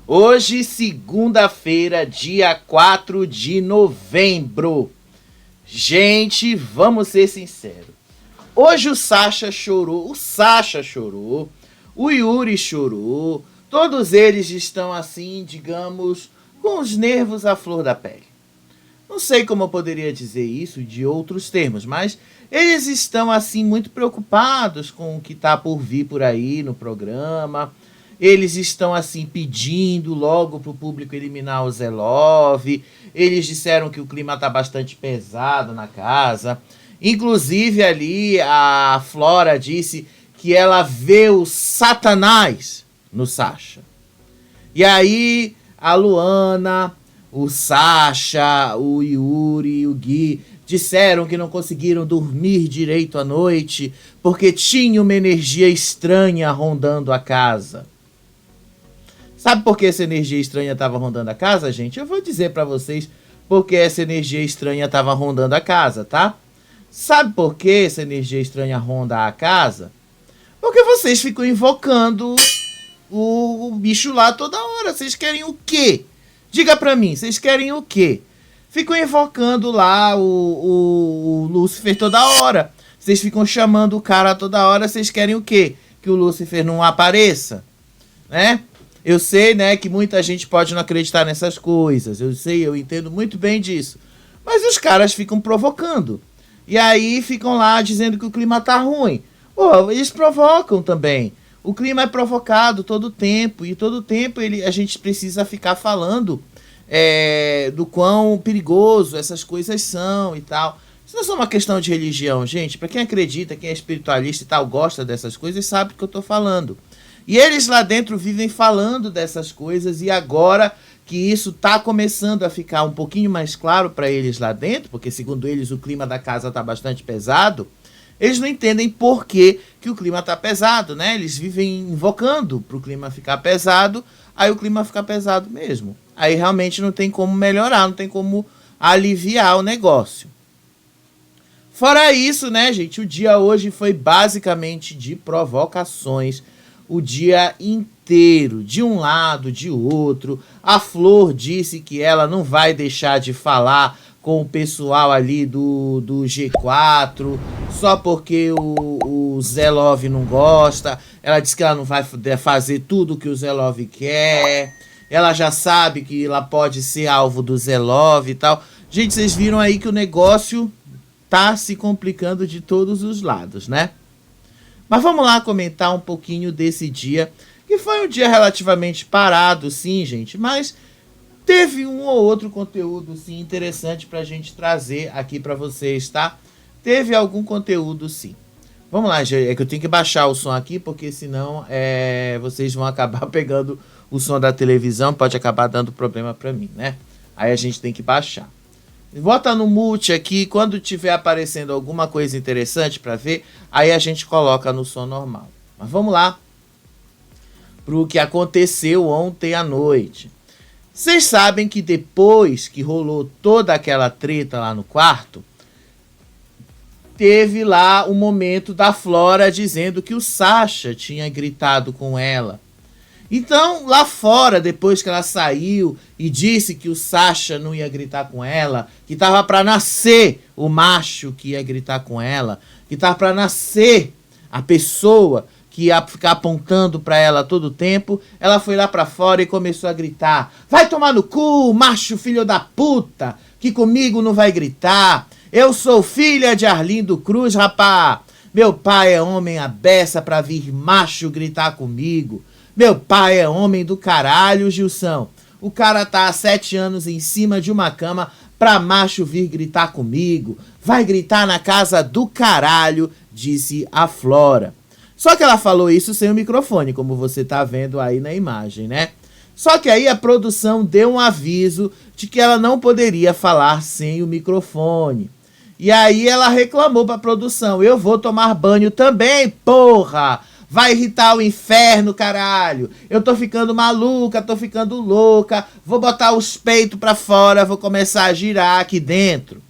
Hoje, segunda-feira, dia 4 de novembro. Gente, vamos ser sinceros. Hoje o Sasha chorou, o Yuri chorou. Todos eles estão assim, digamos, com os nervos à flor da pele. Não sei como eu poderia dizer isso de outros termos, mas eles estão assim muito preocupados com o que está por vir por aí no programa. Eles estão assim pedindo logo para o público eliminar o Zelov. Eles disseram que o clima está bastante pesado na casa. Inclusive ali a Flora disse que ela vê o Satanás no Sasha. E aí a Luana, o Sasha, o Yuri e o Gui disseram que não conseguiram dormir direito à noite porque tinha uma energia estranha rondando a casa. Sabe por que essa energia estranha estava rondando a casa, gente? Eu vou dizer para vocês porque essa energia estranha estava rondando a casa, tá? Sabe por que essa energia estranha ronda a casa? Porque vocês ficam invocando o bicho lá toda hora. Vocês querem o quê? Diga pra mim, vocês querem o quê? Ficam invocando lá o Lúcifer toda hora. Vocês ficam chamando o cara toda hora. Vocês querem o quê? Que o Lúcifer não apareça? Né? Eu sei, né, que muita gente pode não acreditar nessas coisas. Eu sei, eu entendo muito bem disso. Mas os caras ficam provocando. E aí ficam lá dizendo que o clima tá ruim. Pô, eles provocam também. O clima é provocado todo tempo. E todo tempo a gente precisa ficar falando do quão perigoso essas coisas são e tal. Isso não é só uma questão de religião, gente. Para quem acredita, quem é espiritualista e tal, gosta dessas coisas, sabe do que eu tô falando. E eles lá dentro vivem falando dessas coisas e agora que isso está começando a ficar um pouquinho mais claro para eles lá dentro, porque segundo eles o clima da casa está bastante pesado, eles não entendem por que o clima está pesado, né? Eles vivem invocando para o clima ficar pesado, aí o clima fica pesado mesmo. Aí realmente não tem como melhorar, não tem como aliviar o negócio. Fora isso, né, gente, o dia hoje foi basicamente de provocações, o dia inteiro, de um lado, de outro. A Flor disse que ela não vai deixar de falar com o pessoal ali do G4, só porque o Zelov não gosta. Ela disse que ela não vai fazer tudo o que o Zelov quer. Ela já sabe que ela pode ser alvo do Zelov e tal. Gente, vocês viram aí que o negócio tá se complicando de todos os lados, né? Mas vamos lá comentar um pouquinho desse dia, que foi um dia relativamente parado, sim, gente, mas teve um ou outro conteúdo, sim, interessante pra gente trazer aqui pra vocês, tá? Teve algum conteúdo, sim. Vamos lá, gente, é que eu tenho que baixar o som aqui, porque senão vocês vão acabar pegando o som da televisão, pode acabar dando problema pra mim, né? Aí a gente tem que baixar. Bota no mute aqui, quando tiver aparecendo alguma coisa interessante para ver, aí a gente coloca no som normal. Mas vamos lá pro que aconteceu ontem à noite. Vocês sabem que depois que rolou toda aquela treta lá no quarto, teve lá o momento da Flora dizendo que o Sasha tinha gritado com ela. Então, lá fora, depois que ela saiu e disse que o Sasha não ia gritar com ela, que tava para nascer o macho que ia gritar com ela, que tava para nascer a pessoa que ia ficar apontando para ela todo o tempo, ela foi lá para fora e começou a gritar: vai tomar no cu, macho filho da puta, que comigo não vai gritar. Eu sou filha de Arlindo Cruz, rapá. Meu pai é homem à beça pra vir macho gritar comigo. Meu pai é homem do caralho, Gilson. O cara tá há 7 anos em cima de uma cama pra macho vir gritar comigo. Vai gritar na casa do caralho, disse a Flora. Só que ela falou isso sem o microfone, como você tá vendo aí na imagem, né? Só que aí a produção deu um aviso de que ela não poderia falar sem o microfone. E aí ela reclamou pra produção: eu vou tomar banho também, porra! Vai irritar o inferno, caralho. Eu tô ficando maluca, tô ficando louca. Vou botar os peitos pra fora, vou começar a girar aqui dentro.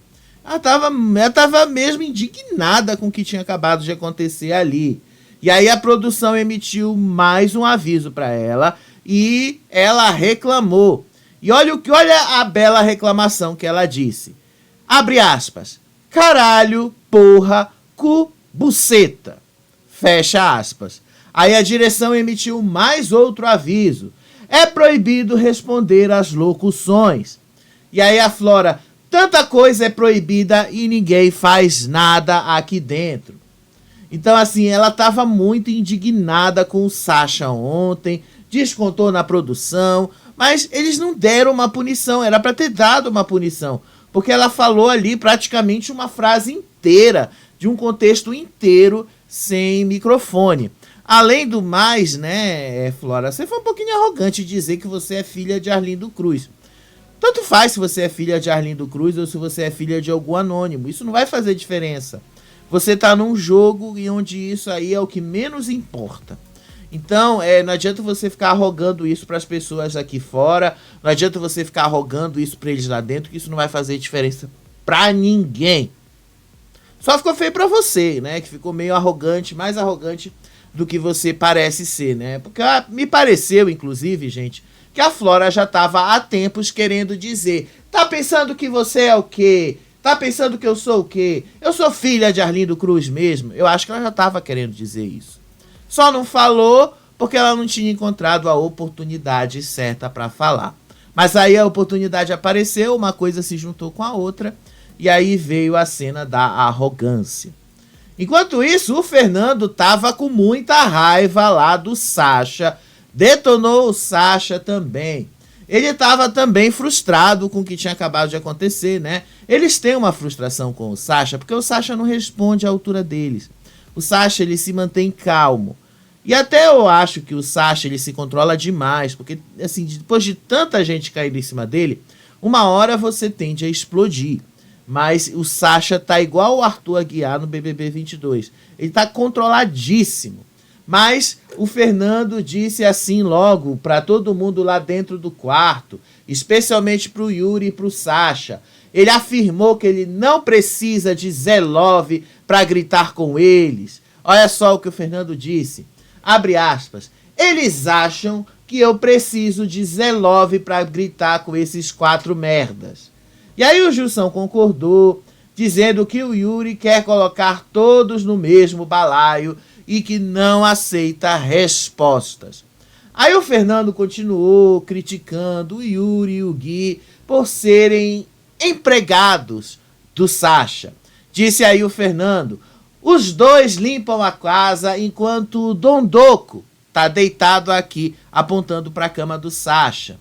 Ela tava mesmo indignada com o que tinha acabado de acontecer ali. E aí a produção emitiu mais um aviso pra ela, e ela reclamou. E olha a bela reclamação que ela disse. Abre aspas. Caralho, porra, cu, buceta. Fecha aspas. Aí a direção emitiu mais outro aviso. É proibido responder às locuções. E aí a Flora, tanta coisa é proibida e ninguém faz nada aqui dentro. Então assim, ela estava muito indignada com o Sasha ontem, descontou na produção, mas eles não deram uma punição, era para ter dado uma punição. Porque ela falou ali praticamente uma frase inteira, de um contexto inteiro, sem microfone. Além do mais, né, Flora, você foi um pouquinho arrogante dizer que você é filha de Arlindo Cruz. Tanto faz se você é filha de Arlindo Cruz ou se você é filha de algum anônimo. Isso não vai fazer diferença. Você tá num jogo e onde isso aí é o que menos importa. Então, não adianta você ficar arrogando isso para as pessoas aqui fora. Não adianta você ficar arrogando isso para eles lá dentro, que isso não vai fazer diferença para ninguém. Só ficou feio para você, né? Que ficou meio arrogante, mais arrogante do que você parece ser, né? Porque me pareceu, inclusive, gente, que a Flora já estava há tempos querendo dizer: tá pensando que você é o quê? Tá pensando que eu sou o quê? Eu sou filha de Arlindo Cruz mesmo? Eu acho que ela já estava querendo dizer isso. Só não falou porque ela não tinha encontrado a oportunidade certa para falar. Mas aí a oportunidade apareceu, uma coisa se juntou com a outra, e aí veio a cena da arrogância. Enquanto isso, o Fernando tava com muita raiva lá do Sasha, detonou o Sasha também. Ele estava também frustrado com o que tinha acabado de acontecer, né? Eles têm uma frustração com o Sasha, porque o Sasha não responde à altura deles. O Sasha, ele se mantém calmo. E até eu acho que o Sasha, ele se controla demais, porque, assim, depois de tanta gente cair em cima dele, uma hora você tende a explodir. Mas o Sasha tá igual o Arthur Aguiar no BBB 22. Ele tá controladíssimo. Mas o Fernando disse assim logo para todo mundo lá dentro do quarto, especialmente pro Yuri e pro Sasha. Ele afirmou que ele não precisa de Zé Love para gritar com eles. Olha só o que o Fernando disse. Abre aspas. Eles acham que eu preciso de Zé Love para gritar com esses 4 merdas. E aí o Gilson concordou, dizendo que o Yuri quer colocar todos no mesmo balaio e que não aceita respostas. Aí o Fernando continuou criticando o Yuri e o Gui por serem empregados do Sasha. Disse aí o Fernando, os dois limpam a casa enquanto o Dondoco tá deitado aqui, apontando para a cama do Sasha.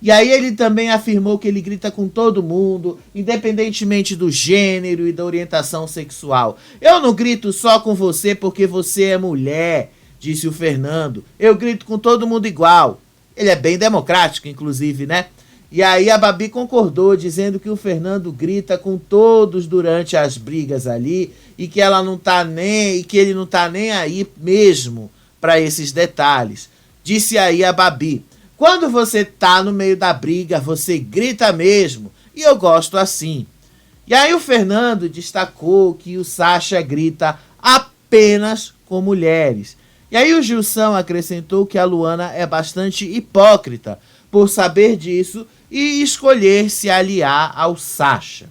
E aí ele também afirmou que ele grita com todo mundo, independentemente do gênero e da orientação sexual. Eu não grito só com você porque você é mulher, disse o Fernando. Eu grito com todo mundo igual. Ele é bem democrático, inclusive, né? E aí a Babi concordou, dizendo que o Fernando grita com todos durante as brigas ali e que ela não tá nem, e que ele não tá nem aí mesmo para esses detalhes. Disse aí a Babi. Quando você tá no meio da briga, você grita mesmo. E eu gosto assim. E aí o Fernando destacou que o Sasha grita apenas com mulheres. E aí o Gilson acrescentou que a Luana é bastante hipócrita por saber disso e escolher se aliar ao Sasha.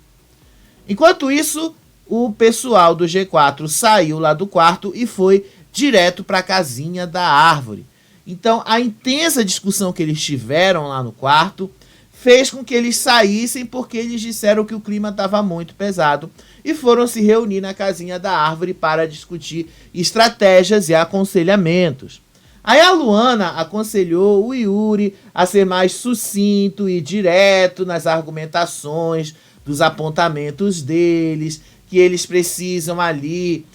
Enquanto isso, o pessoal do G4 saiu lá do quarto e foi direto para a casinha da árvore. Então, a intensa discussão que eles tiveram lá no quarto fez com que eles saíssem porque eles disseram que o clima estava muito pesado e foram se reunir na casinha da árvore para discutir estratégias e aconselhamentos. Aí a Luana aconselhou o Yuri a ser mais sucinto e direto nas argumentações, dos apontamentos deles, que eles precisam ali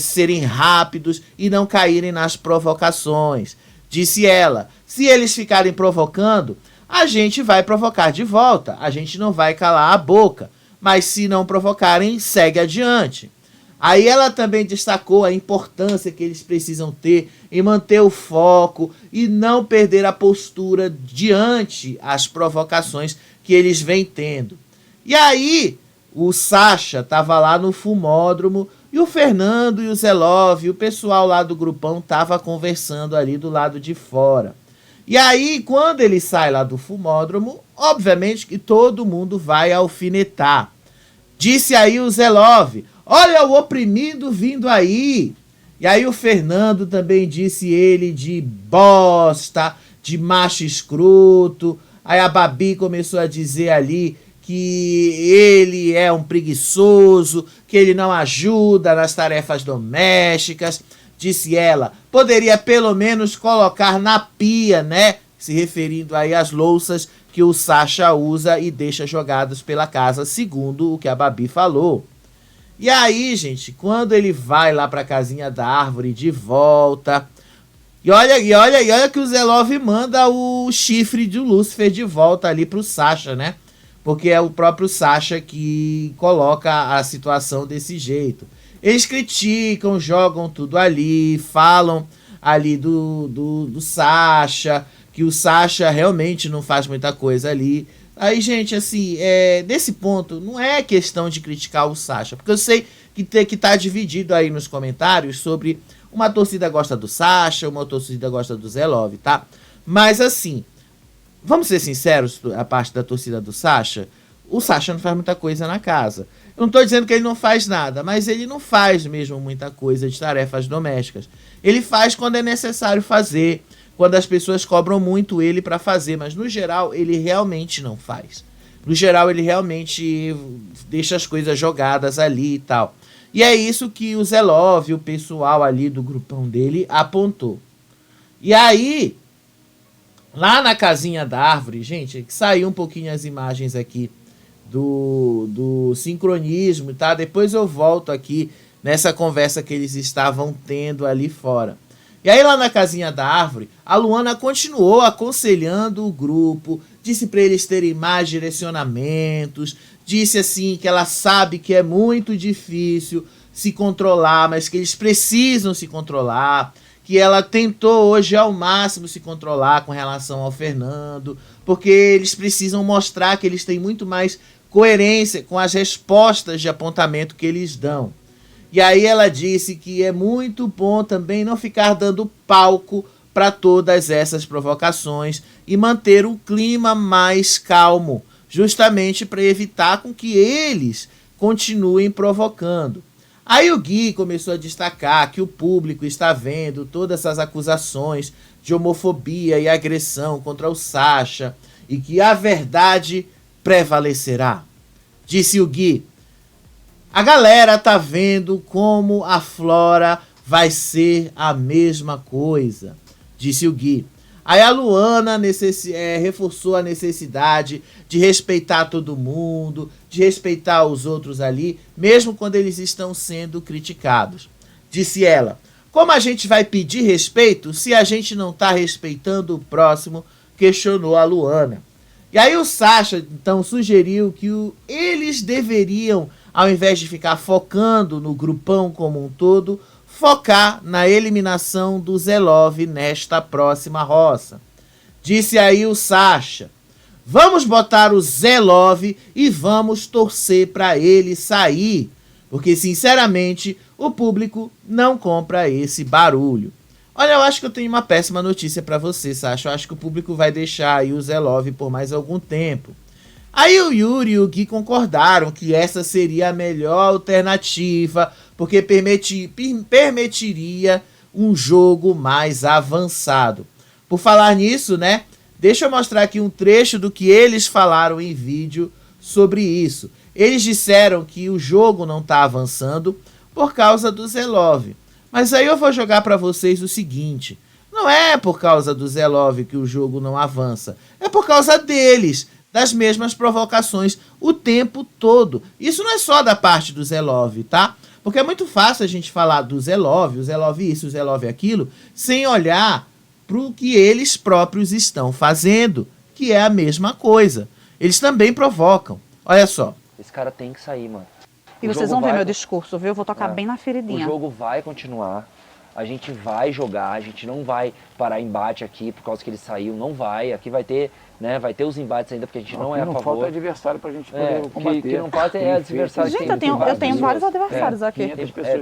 serem rápidos e não caírem nas provocações. Disse ela, se eles ficarem provocando, a gente vai provocar de volta, a gente não vai calar a boca, mas se não provocarem, segue adiante. Aí ela também destacou a importância que eles precisam ter em manter o foco e não perder a postura diante as provocações que eles vêm tendo. E aí o Sasha estava lá no fumódromo e o Fernando e o Zé Love, o pessoal lá do grupão, tava conversando ali do lado de fora. E aí, quando ele sai lá do fumódromo, obviamente que todo mundo vai alfinetar. Disse aí o Zelov, olha o oprimido vindo aí. E aí o Fernando também disse ele de bosta, de macho escroto. Aí a Babi começou a dizer ali que ele é um preguiçoso, que ele não ajuda nas tarefas domésticas. Disse ela, poderia pelo menos colocar na pia, né? Se referindo aí às louças que o Sasha usa e deixa jogadas pela casa, segundo o que a Babi falou. E aí, gente, quando ele vai lá pra casinha da árvore de volta, e olha que o Zelov manda o chifre do Lúcifer de volta ali pro Sasha, né? Porque é o próprio Sasha que coloca a situação desse jeito. Eles criticam, jogam tudo ali, falam ali do Sasha, que o Sasha realmente não faz muita coisa ali. Aí, gente, assim, desse ponto, não é questão de criticar o Sasha, porque eu sei que tá dividido aí nos comentários sobre uma torcida gosta do Sasha, uma torcida gosta do Zelov, tá? Mas, assim, vamos ser sinceros, a parte da torcida do Sasha, o Sasha não faz muita coisa na casa. Eu não tô dizendo que ele não faz nada, mas ele não faz mesmo muita coisa de tarefas domésticas. Ele faz quando é necessário fazer, quando as pessoas cobram muito ele para fazer, mas no geral ele realmente não faz. No geral ele realmente deixa as coisas jogadas ali e tal. E é isso que o Zelov, o pessoal ali do grupão dele, apontou. E aí, lá na casinha da árvore, gente, que saiu um pouquinho as imagens aqui do sincronismo, tá? Depois eu volto aqui nessa conversa que eles estavam tendo ali fora. E aí lá na casinha da árvore, a Luana continuou aconselhando o grupo, disse para eles terem mais direcionamentos, disse assim que ela sabe que é muito difícil se controlar, mas que eles precisam se controlar, que ela tentou hoje ao máximo se controlar com relação ao Fernando, porque eles precisam mostrar que eles têm muito mais coerência com as respostas de apontamento que eles dão. E aí ela disse que é muito bom também não ficar dando palco para todas essas provocações e manter um clima mais calmo, justamente para evitar com que eles continuem provocando. Aí o Gui começou a destacar que o público está vendo todas essas acusações de homofobia e agressão contra o Sasha e que a verdade prevalecerá. Disse o Gui, a galera tá vendo como a Flora vai ser a mesma coisa, disse o Gui. Aí a Luana reforçou a necessidade de respeitar todo mundo, de respeitar os outros ali, mesmo quando eles estão sendo criticados. Disse ela, como a gente vai pedir respeito se a gente não tá respeitando o próximo? Questionou a Luana. E aí o Sasha, então, sugeriu que eles deveriam, ao invés de ficar focando no grupão como um todo, focar na eliminação do Zelov nesta próxima roça. Disse aí o Sasha, vamos botar o Zelov e vamos torcer para ele sair, porque sinceramente o público não compra esse barulho. Olha, eu acho que eu tenho uma péssima notícia para você, Sasha. Eu acho que o público vai deixar aí o Zelov por mais algum tempo. Aí o Yuri e o Gui concordaram que essa seria a melhor alternativa, porque permitiria um jogo mais avançado. Por falar nisso, né? Deixa eu mostrar aqui um trecho do que eles falaram em vídeo sobre isso. Eles disseram que o jogo não está avançando por causa do Zelov. Mas aí eu vou jogar para vocês o seguinte, não é por causa do Zelov que o jogo não avança, é por causa deles, das mesmas provocações o tempo todo. Isso não é só da parte do Zelov, tá? Porque é muito fácil a gente falar do Zelov, o Zelov isso, o Zelov aquilo, sem olhar para o que eles próprios estão fazendo, que é a mesma coisa. Eles também provocam. Olha só. Esse cara tem que sair, mano. E vocês vão ver meu discurso, viu? Eu vou tocar bem na feridinha. O jogo vai continuar. a gente vai jogar, a gente não vai parar embate aqui por causa que ele saiu, não vai. Aqui vai ter, né, vai ter os embates ainda, porque a gente não é a favor. Não falta adversário pra gente poder combater. Que não falta é adversário. Gente, eu tenho vários adversários aqui.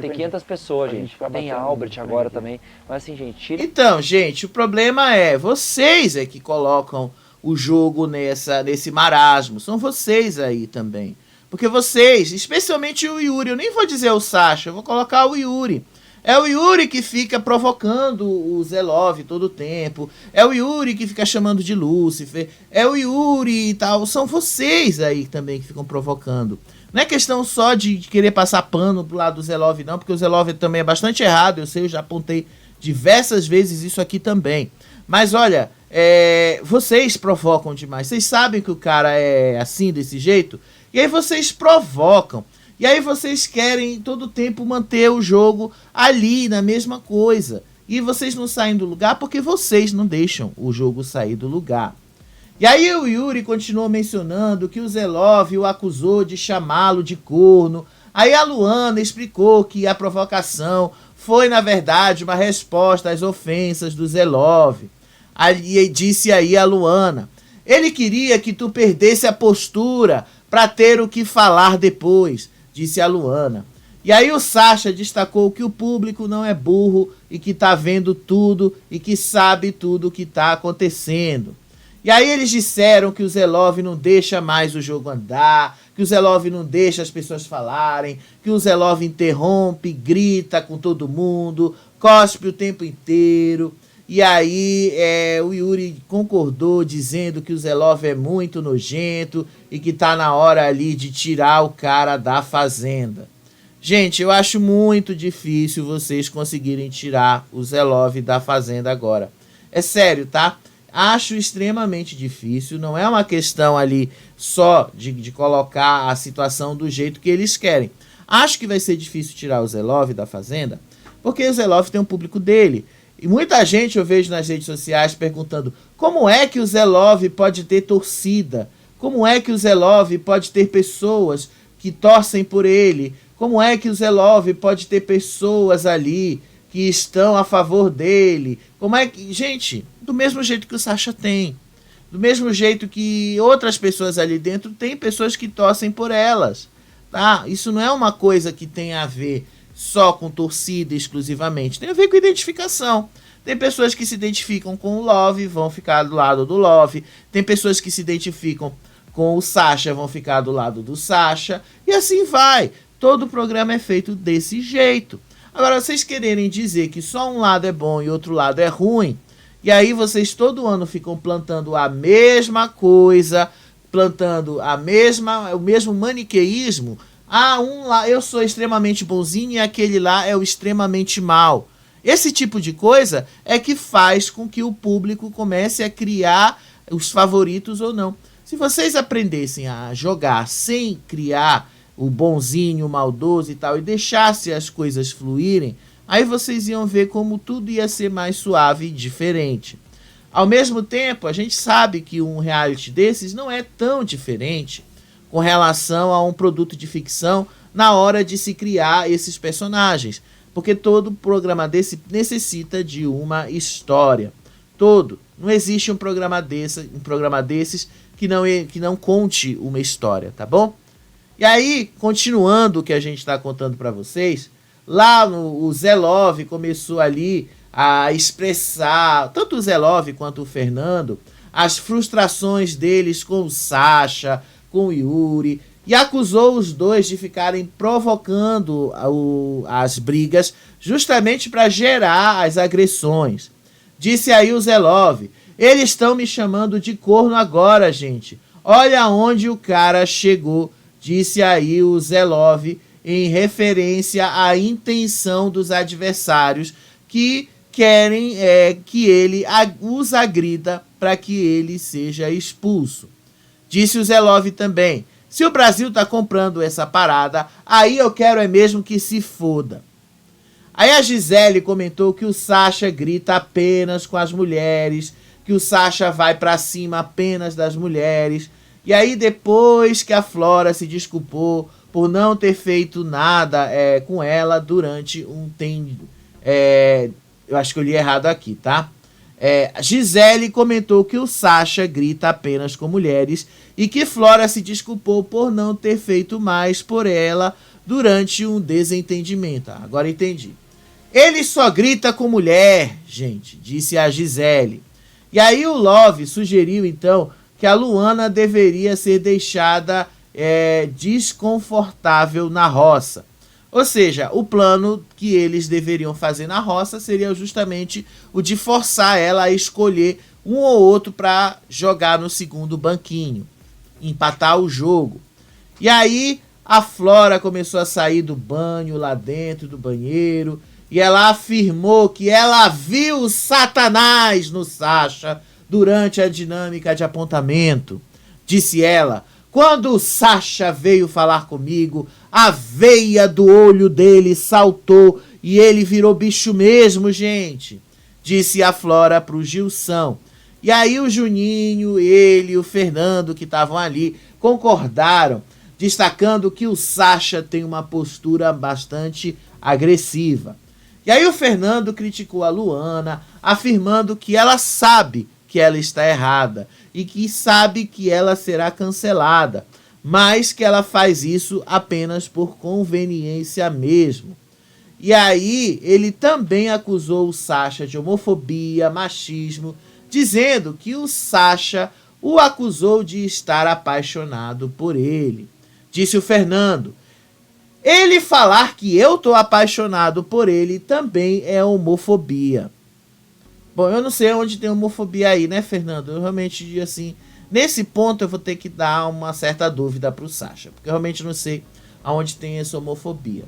Tem 500 pessoas, gente. Tem Albert agora também. Mas assim, gente, tira... Então, gente, o problema é, vocês é que colocam o jogo nesse marasmo. São vocês aí também. Porque vocês, especialmente o Yuri, eu nem vou dizer o Sasha, eu vou colocar o Yuri. É o Yuri que fica provocando o Zelov todo o tempo. É o Yuri que fica chamando de Lúcifer. É o Yuri e tal. São vocês aí também que ficam provocando. Não é questão só de querer passar pano pro lado do Zelov, não. Porque o Zelov também é bastante errado. Eu sei, eu já apontei diversas vezes isso aqui também. Mas olha, vocês provocam demais. Vocês sabem que o cara é assim, desse jeito. E aí vocês provocam. E aí vocês querem todo o tempo manter o jogo ali, na mesma coisa. E vocês não saem do lugar porque vocês não deixam o jogo sair do lugar. E aí o Yuri continuou mencionando que o Zelov o acusou de chamá-lo de corno. Aí a Luana explicou que a provocação foi, na verdade, uma resposta às ofensas do Zelov. Aí disse aí a Luana: ele queria que tu perdesse a postura para ter o que falar depois, disse a Luana. E aí o Sasha destacou que o público não é burro e que tá vendo tudo e que sabe tudo o que tá acontecendo. E aí eles disseram que o Zelov não deixa mais o jogo andar, que o Zelov não deixa as pessoas falarem, que o Zelov interrompe, grita com todo mundo, cospe o tempo inteiro. E aí o Yuri concordou, dizendo que o Zelov é muito nojento e que tá na hora ali de tirar o cara da fazenda. Gente, eu acho muito difícil vocês conseguirem tirar o Zelov da fazenda agora. É sério, tá? Acho extremamente difícil. Não é uma questão ali só de colocar a situação do jeito que eles querem. Acho que vai ser difícil tirar o Zelov da fazenda, porque o Zelov tem um público dele. E muita gente eu vejo nas redes sociais perguntando como é que o Zelov pode ter torcida? Como é que o Zelov pode ter pessoas que torcem por ele? Como é que o Zelov pode ter pessoas ali que estão a favor dele? Como é que... Gente, do mesmo jeito que o Sasha tem. Do mesmo jeito que outras pessoas ali dentro tem pessoas que torcem por elas. Tá? Isso não é uma coisa que tem a ver só com torcida exclusivamente, tem a ver com identificação. Tem pessoas que se identificam com o Love, vão ficar do lado do Love. Tem pessoas que se identificam com o Sasha, vão ficar do lado do Sasha. E assim vai. Todo o programa é feito desse jeito. Agora, vocês quererem dizer que só um lado é bom e outro lado é ruim, e aí vocês todo ano ficam plantando a mesma coisa, plantando o mesmo maniqueísmo. Eu sou extremamente bonzinho e aquele lá é o extremamente mal. Esse tipo de coisa é que faz com que o público comece a criar os favoritos ou não. Se vocês aprendessem a jogar sem criar o bonzinho, o maldoso e tal, e deixassem as coisas fluírem, aí vocês iam ver como tudo ia ser mais suave e diferente. Ao mesmo tempo, a gente sabe que um reality desses não é tão diferente com relação a um produto de ficção na hora de se criar esses personagens. Porque todo programa desse necessita de uma história. Todo. Não existe um programa desses que não conte uma história, tá bom? E aí, continuando o que a gente está contando para vocês, lá o Zelov começou ali a expressar, tanto o Zelov quanto o Fernando, as frustrações deles com o Sasha, com o Yuri, e acusou os dois de ficarem provocando as brigas justamente para gerar as agressões. Disse aí o Zelov: eles estão me chamando de corno agora, gente. Olha onde o cara chegou, disse aí o Zelov, em referência à intenção dos adversários que querem que ele os agrida para que ele seja expulso. Disse o Zelov também: se o Brasil tá comprando essa parada, aí eu quero mesmo que se foda. Aí a Gisele comentou que o Sasha grita apenas com as mulheres, que o Sasha vai pra cima apenas das mulheres. E aí depois que a Flora se desculpou por não ter feito nada com ela durante um tempo. Eu acho que eu li errado aqui, tá? Gisele comentou que o Sasha grita apenas com mulheres e que Flora se desculpou por não ter feito mais por ela durante um desentendimento. Agora entendi. Ele só grita com mulher, gente, disse a Gisele. E aí o Love sugeriu, então, que a Luana deveria ser deixada desconfortável na roça. Ou seja, o plano que eles deveriam fazer na roça seria justamente o de forçar ela a escolher um ou outro para jogar no segundo banquinho, empatar o jogo. E aí a Flora começou a sair do banho lá dentro do banheiro e ela afirmou que ela viu Satanás no Sasha durante a dinâmica de apontamento. Disse ela: quando o Sasha veio falar comigo, a veia do olho dele saltou e ele virou bicho mesmo, gente. Disse a Flora pro Gilson. E aí o Juninho, ele e o Fernando, que estavam ali, concordaram, destacando que o Sasha tem uma postura bastante agressiva. E aí o Fernando criticou a Luana, afirmando que ela sabe que ela está errada e que sabe que ela será cancelada, mas que ela faz isso apenas por conveniência mesmo. E aí ele também acusou o Sasha de homofobia, machismo, dizendo que o Sasha o acusou de estar apaixonado por ele. Disse o Fernando: ele falar que eu tô apaixonado por ele também é homofobia. Bom, eu não sei onde tem homofobia aí, né, Fernando? Eu realmente, assim, nesse ponto eu vou ter que dar uma certa dúvida pro Sasha, porque eu realmente não sei aonde tem essa homofobia.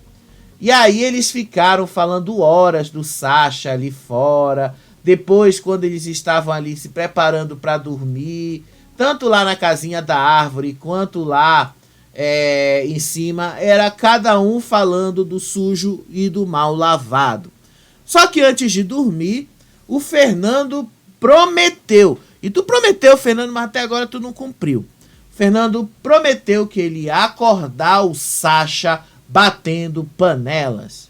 E aí eles ficaram falando horas do Sasha ali fora, depois quando eles estavam ali se preparando para dormir, tanto lá na casinha da árvore, quanto lá em cima, era cada um falando do sujo e do mal lavado. Só que antes de dormir, o Fernando prometeu, e tu prometeu, Fernando, mas até agora tu não cumpriu. O Fernando prometeu que ele ia acordar o Sasha batendo panelas.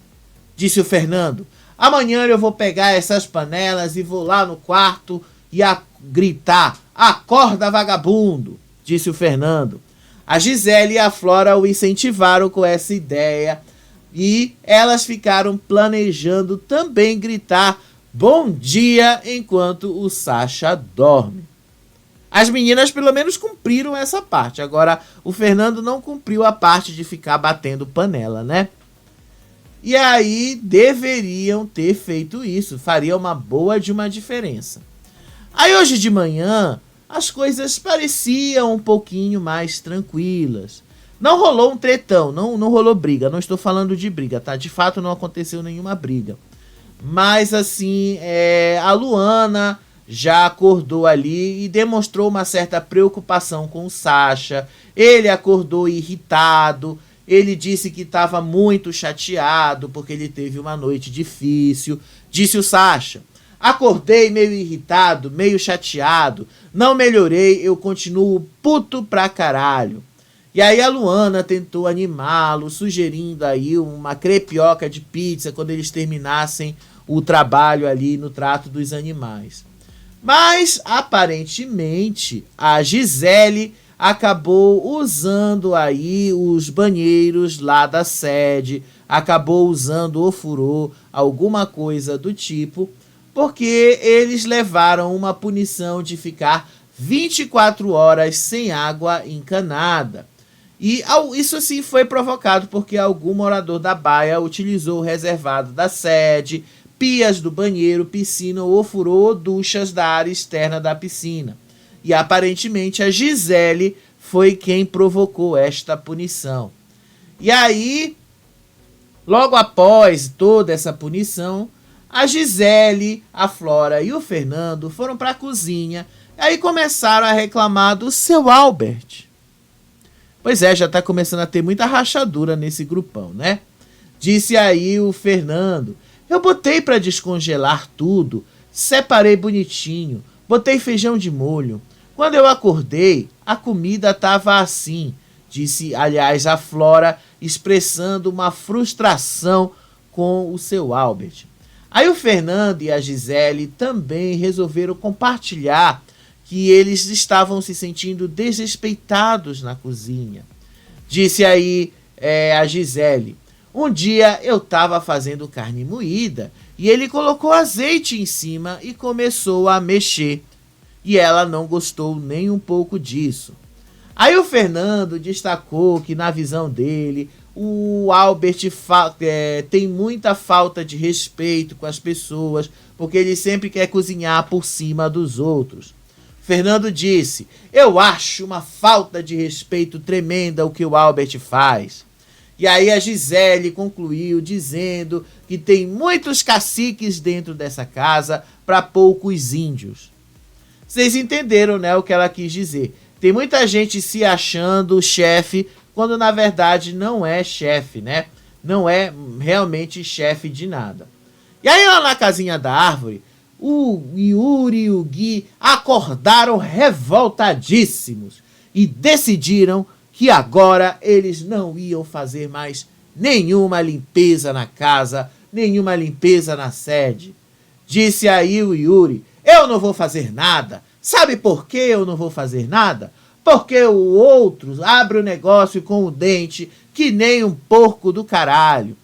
Disse o Fernando: amanhã eu vou pegar essas panelas e vou lá no quarto e gritar: acorda, vagabundo. Disse o Fernando. A Gisele e a Flora o incentivaram com essa ideia e elas ficaram planejando também gritar bom dia enquanto o Sasha dorme. As meninas pelo menos cumpriram essa parte. Agora o Fernando não cumpriu a parte de ficar batendo panela, né? E aí deveriam ter feito isso. Faria uma boa de uma diferença. Aí hoje de manhã as coisas pareciam um pouquinho mais tranquilas. Não rolou um tretão, não rolou briga. Não estou falando de briga, tá? De fato não aconteceu nenhuma briga. Mas assim, a Luana já acordou ali e demonstrou uma certa preocupação com o Sasha. Ele acordou irritado. Ele disse que estava muito chateado porque ele teve uma noite difícil. Disse o Sasha: acordei meio irritado, meio chateado. Não melhorei, eu continuo puto pra caralho. E aí a Luana tentou animá-lo, sugerindo aí uma crepioca de pizza quando eles terminassem o trabalho ali no trato dos animais. Mas, aparentemente, a Gisele acabou usando aí os banheiros lá da sede, acabou usando o furô, alguma coisa do tipo, porque eles levaram uma punição de ficar 24 horas sem água encanada. E isso assim foi provocado porque algum morador da baia utilizou o reservado da sede, pias do banheiro, piscina ou furou duchas da área externa da piscina. E aparentemente a Gisele foi quem provocou esta punição. E aí, logo após toda essa punição, a Gisele, a Flora e o Fernando foram para a cozinha e aí começaram a reclamar do seu Albert. Pois já tá começando a ter muita rachadura nesse grupão, né? Disse aí o Fernando: eu botei para descongelar tudo, separei bonitinho, botei feijão de molho. Quando eu acordei, a comida tava assim. Disse, aliás, a Flora, expressando uma frustração com o seu Albert. Aí o Fernando e a Gisele também resolveram compartilhar que eles estavam se sentindo desrespeitados na cozinha. Disse aí a Gisele: um dia eu estava fazendo carne moída e ele colocou azeite em cima e começou a mexer. E ela não gostou nem um pouco disso. Aí o Fernando destacou que, na visão dele, o Albert tem muita falta de respeito com as pessoas, porque ele sempre quer cozinhar por cima dos outros. Fernando disse: eu acho uma falta de respeito tremenda o que o Albert faz. E aí a Gisele concluiu dizendo que tem muitos caciques dentro dessa casa para poucos índios. Vocês entenderam, né, o que ela quis dizer? Tem muita gente se achando chefe, quando na verdade não é chefe, né? Não é realmente chefe de nada. E aí lá na casinha da árvore, o Yuri e o Gui acordaram revoltadíssimos e decidiram que agora eles não iam fazer mais nenhuma limpeza na casa, nenhuma limpeza na sede. Disse aí o Yuri: eu não vou fazer nada. Sabe por que eu não vou fazer nada? Porque o outro abre o negócio com o dente que nem um porco do caralho.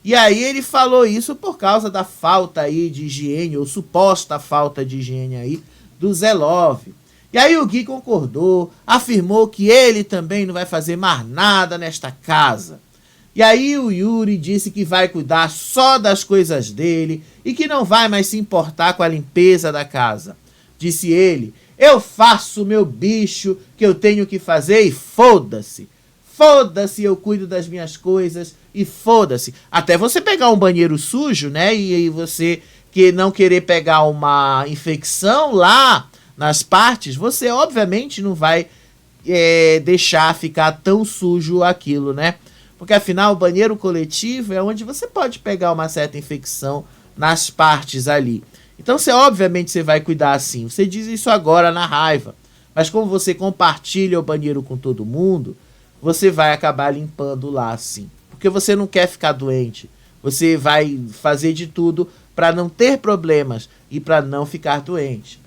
E aí ele falou isso por causa da falta aí de higiene, ou suposta falta de higiene aí, do Zé Love. E aí o Gui concordou, afirmou que ele também não vai fazer mais nada nesta casa. E aí o Yuri disse que vai cuidar só das coisas dele e que não vai mais se importar com a limpeza da casa. Disse ele: eu faço o meu bicho que eu tenho que fazer e foda-se. Foda-se, eu cuido das minhas coisas e foda-se. Até você pegar um banheiro sujo, né? E você que não querer pegar uma infecção lá nas partes, você obviamente não vai deixar ficar tão sujo aquilo, né? Porque afinal o banheiro coletivo é onde você pode pegar uma certa infecção nas partes ali. Então obviamente você vai cuidar assim. Você diz isso agora na raiva. Mas como você compartilha o banheiro com todo mundo, você vai acabar limpando lá assim. Porque você não quer ficar doente. Você vai fazer de tudo para não ter problemas e para não ficar doente.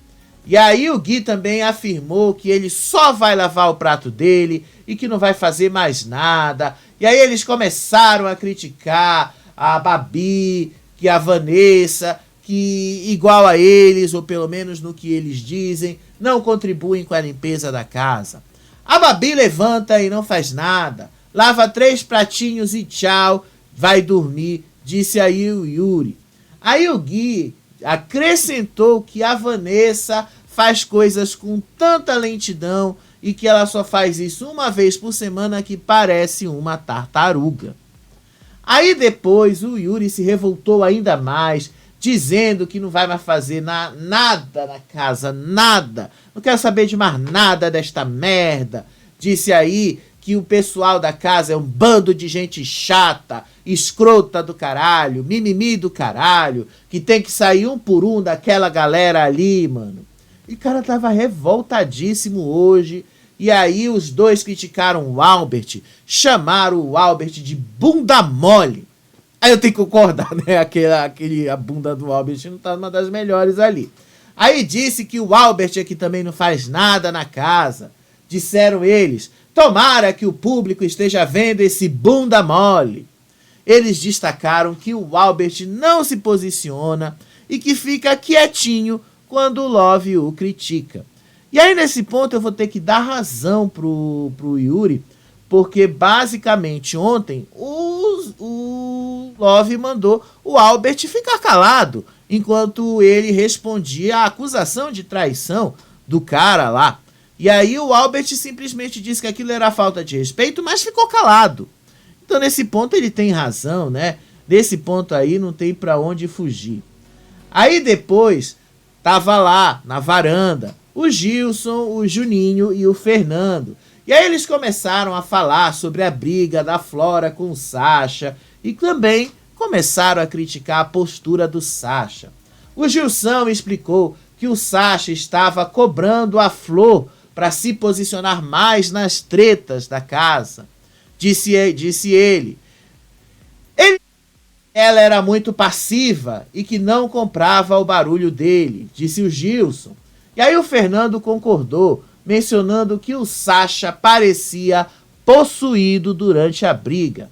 E aí o Gui também afirmou que ele só vai lavar o prato dele e que não vai fazer mais nada. E aí eles começaram a criticar a Babi, que a Vanessa, que igual a eles, ou pelo menos no que eles dizem, não contribuem com a limpeza da casa. A Babi levanta e não faz nada, lava 3 pratinhos e tchau, vai dormir, disse aí o Yuri. Aí o Gui acrescentou que a Vanessa faz coisas com tanta lentidão e que ela só faz isso uma vez por semana, que parece uma tartaruga. Aí depois o Yuri se revoltou ainda mais, dizendo que não vai mais fazer nada na casa, nada. Não quero saber de mais nada desta merda. Disse aí que o pessoal da casa é um bando de gente chata, escrota do caralho, mimimi do caralho, que tem que sair um por um daquela galera ali, mano. E o cara tava revoltadíssimo hoje. E aí os dois criticaram o Albert, chamaram o Albert de bunda mole. Aí eu tenho que concordar, né? A bunda do Albert não tá uma das melhores ali. Aí disse que o Albert aqui também não faz nada na casa. Disseram eles: tomara que o público esteja vendo esse bunda mole. Eles destacaram que o Albert não se posiciona e que fica quietinho quando o Love o critica. E aí nesse ponto eu vou ter que dar razão pro Yuri, porque basicamente ontem o Love mandou o Albert ficar calado enquanto ele respondia à acusação de traição do cara lá. E aí o Albert simplesmente disse que aquilo era falta de respeito, mas ficou calado. Então nesse ponto ele tem razão, né? Nesse ponto aí não tem pra onde fugir. Aí depois tava lá na varanda o Gilson, o Juninho e o Fernando. E aí eles começaram a falar sobre a briga da Flora com o Sasha e também começaram a criticar a postura do Sasha. O Gilson explicou que o Sasha estava cobrando a Flor para se posicionar mais nas tretas da casa. Disse ele. ela era muito passiva e que não comprava o barulho dele, disse o Gilson. E aí o Fernando concordou, mencionando que o Sacha parecia possuído durante a briga.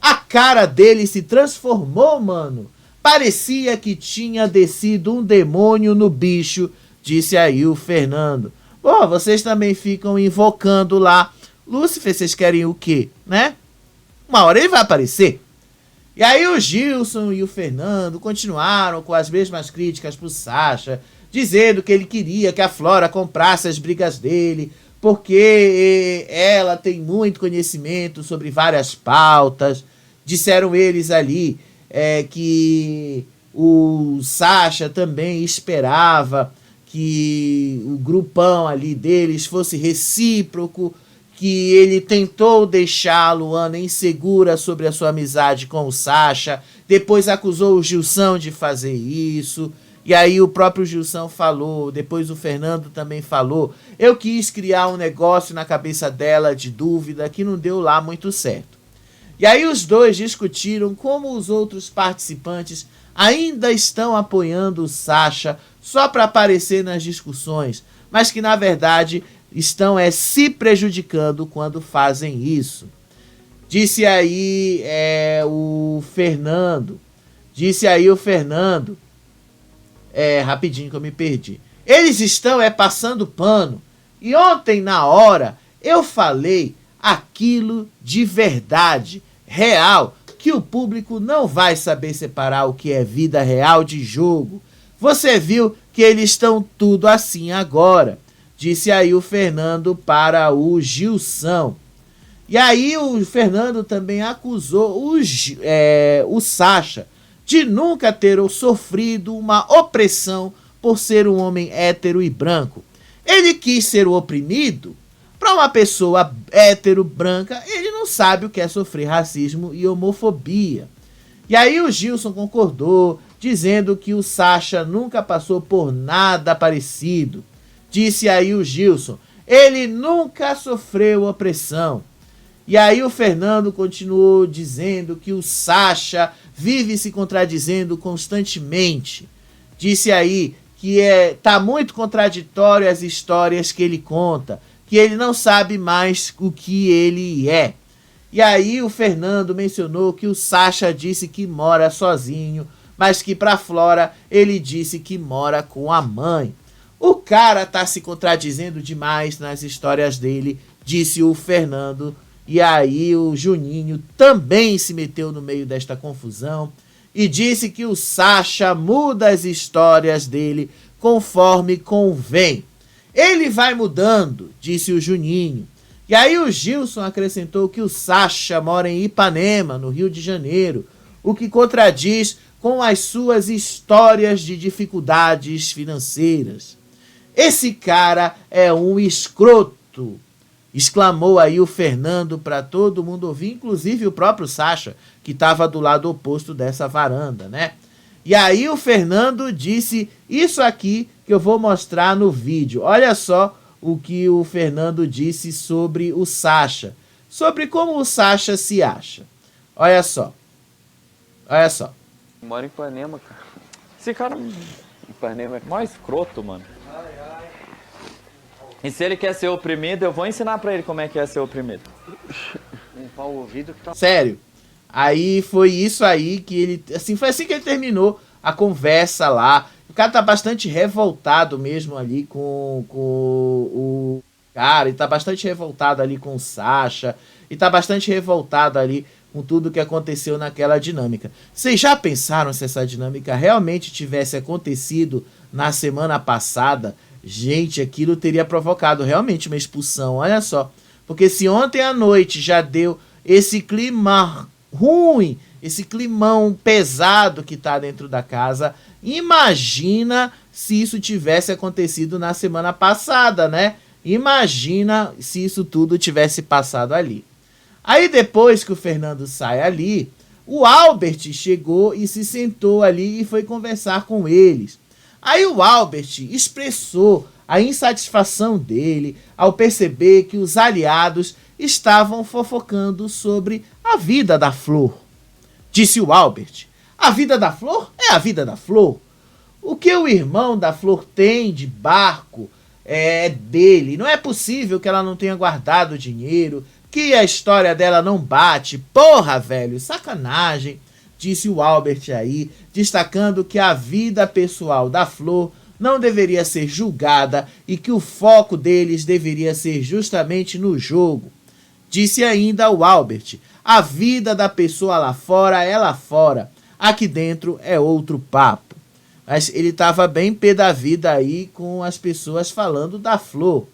A cara dele se transformou, mano. Parecia que tinha descido um demônio no bicho, disse aí o Fernando. Bom, vocês também ficam invocando lá. Lúcifer, vocês querem o quê, né? Uma hora ele vai aparecer. E aí o Gilson e o Fernando continuaram com as mesmas críticas pro Sacha, dizendo que ele queria que a Flora comprasse as brigas dele, porque ela tem muito conhecimento sobre várias pautas. Disseram eles ali que o Sacha também esperava que o grupão ali deles fosse recíproco, que ele tentou deixar a Luana insegura sobre a sua amizade com o Sacha, depois acusou o Gilson de fazer isso, e aí o próprio Gilson falou, depois o Fernando também falou, eu quis criar um negócio na cabeça dela de dúvida que não deu lá muito certo. E aí os dois discutiram como os outros participantes ainda estão apoiando o Sacha só para aparecer nas discussões, mas que na verdade estão se prejudicando quando fazem isso. Disse aí o Fernando. Rapidinho que eu me perdi. Eles estão passando pano. E ontem na hora eu falei aquilo de verdade, real, que o público não vai saber separar o que é vida real de jogo. Você viu que eles estão tudo assim agora. Disse aí o Fernando para o Gilson. E aí o Fernando também acusou o Sacha de nunca ter sofrido uma opressão por ser um homem hétero e branco. Ele quis ser o oprimido. Para uma pessoa hétero branca, ele não sabe o que é sofrer racismo e homofobia. E aí o Gilson concordou, dizendo que o Sacha nunca passou por nada parecido. Disse aí o Gilson, ele nunca sofreu opressão. E aí o Fernando continuou dizendo que o Sacha vive se contradizendo constantemente. Disse aí que tá muito contraditório as histórias que ele conta, que ele não sabe mais o que ele é. E aí o Fernando mencionou que o Sacha disse que mora sozinho, mas que pra Flora ele disse que mora com a mãe. O cara tá se contradizendo demais nas histórias dele, disse o Fernando. E aí o Juninho também se meteu no meio desta confusão e disse que o Sacha muda as histórias dele conforme convém. Ele vai mudando, disse o Juninho. E aí o Gilson acrescentou que o Sacha mora em Ipanema, no Rio de Janeiro, o que contradiz com as suas histórias de dificuldades financeiras. Esse cara é um escroto, exclamou aí o Fernando para todo mundo ouvir, inclusive o próprio Sacha, que estava do lado oposto dessa varanda, né? E aí o Fernando disse isso aqui que eu vou mostrar no vídeo. Olha só o que o Fernando disse sobre o Sacha, sobre como o Sacha se acha. Olha só. Olha só. Mora em Ipanema, cara. Esse cara Ipanema é mais escroto, mano. E se ele quer ser oprimido, eu vou ensinar pra ele como é que é ser oprimido. limpar o ouvido que tá... Sério. Aí foi isso aí que ele... Assim, foi assim que ele terminou a conversa lá. O cara tá bastante revoltado mesmo ali com o cara. Ele tá bastante revoltado ali com o Sacha. E tá bastante revoltado ali com tudo que aconteceu naquela dinâmica. Vocês já pensaram se essa dinâmica realmente tivesse acontecido na semana passada? Gente, aquilo teria provocado realmente uma expulsão, olha só. Porque se ontem à noite já deu esse clima ruim, esse climão pesado que tá dentro da casa, imagina se isso tivesse acontecido na semana passada, né? Imagina se isso tudo tivesse passado ali. Aí depois que o Fernando sai ali, o Albert chegou e se sentou ali e foi conversar com eles. Aí o Albert expressou a insatisfação dele ao perceber que os aliados estavam fofocando sobre a vida da Flor. Disse o Albert, A vida da Flor é a vida da Flor. O que o irmão da Flor tem de barco é dele. Não é possível que ela não tenha guardado dinheiro, que a história dela não bate. Porra, velho, sacanagem, disse o Albert aí, destacando que a vida pessoal da Flor não deveria ser julgada e que o foco deles deveria ser justamente no jogo. Disse ainda o Albert, a vida da pessoa lá fora é lá fora, aqui dentro é outro papo. Mas ele estava bem pé da vida aí com as pessoas falando da Flor.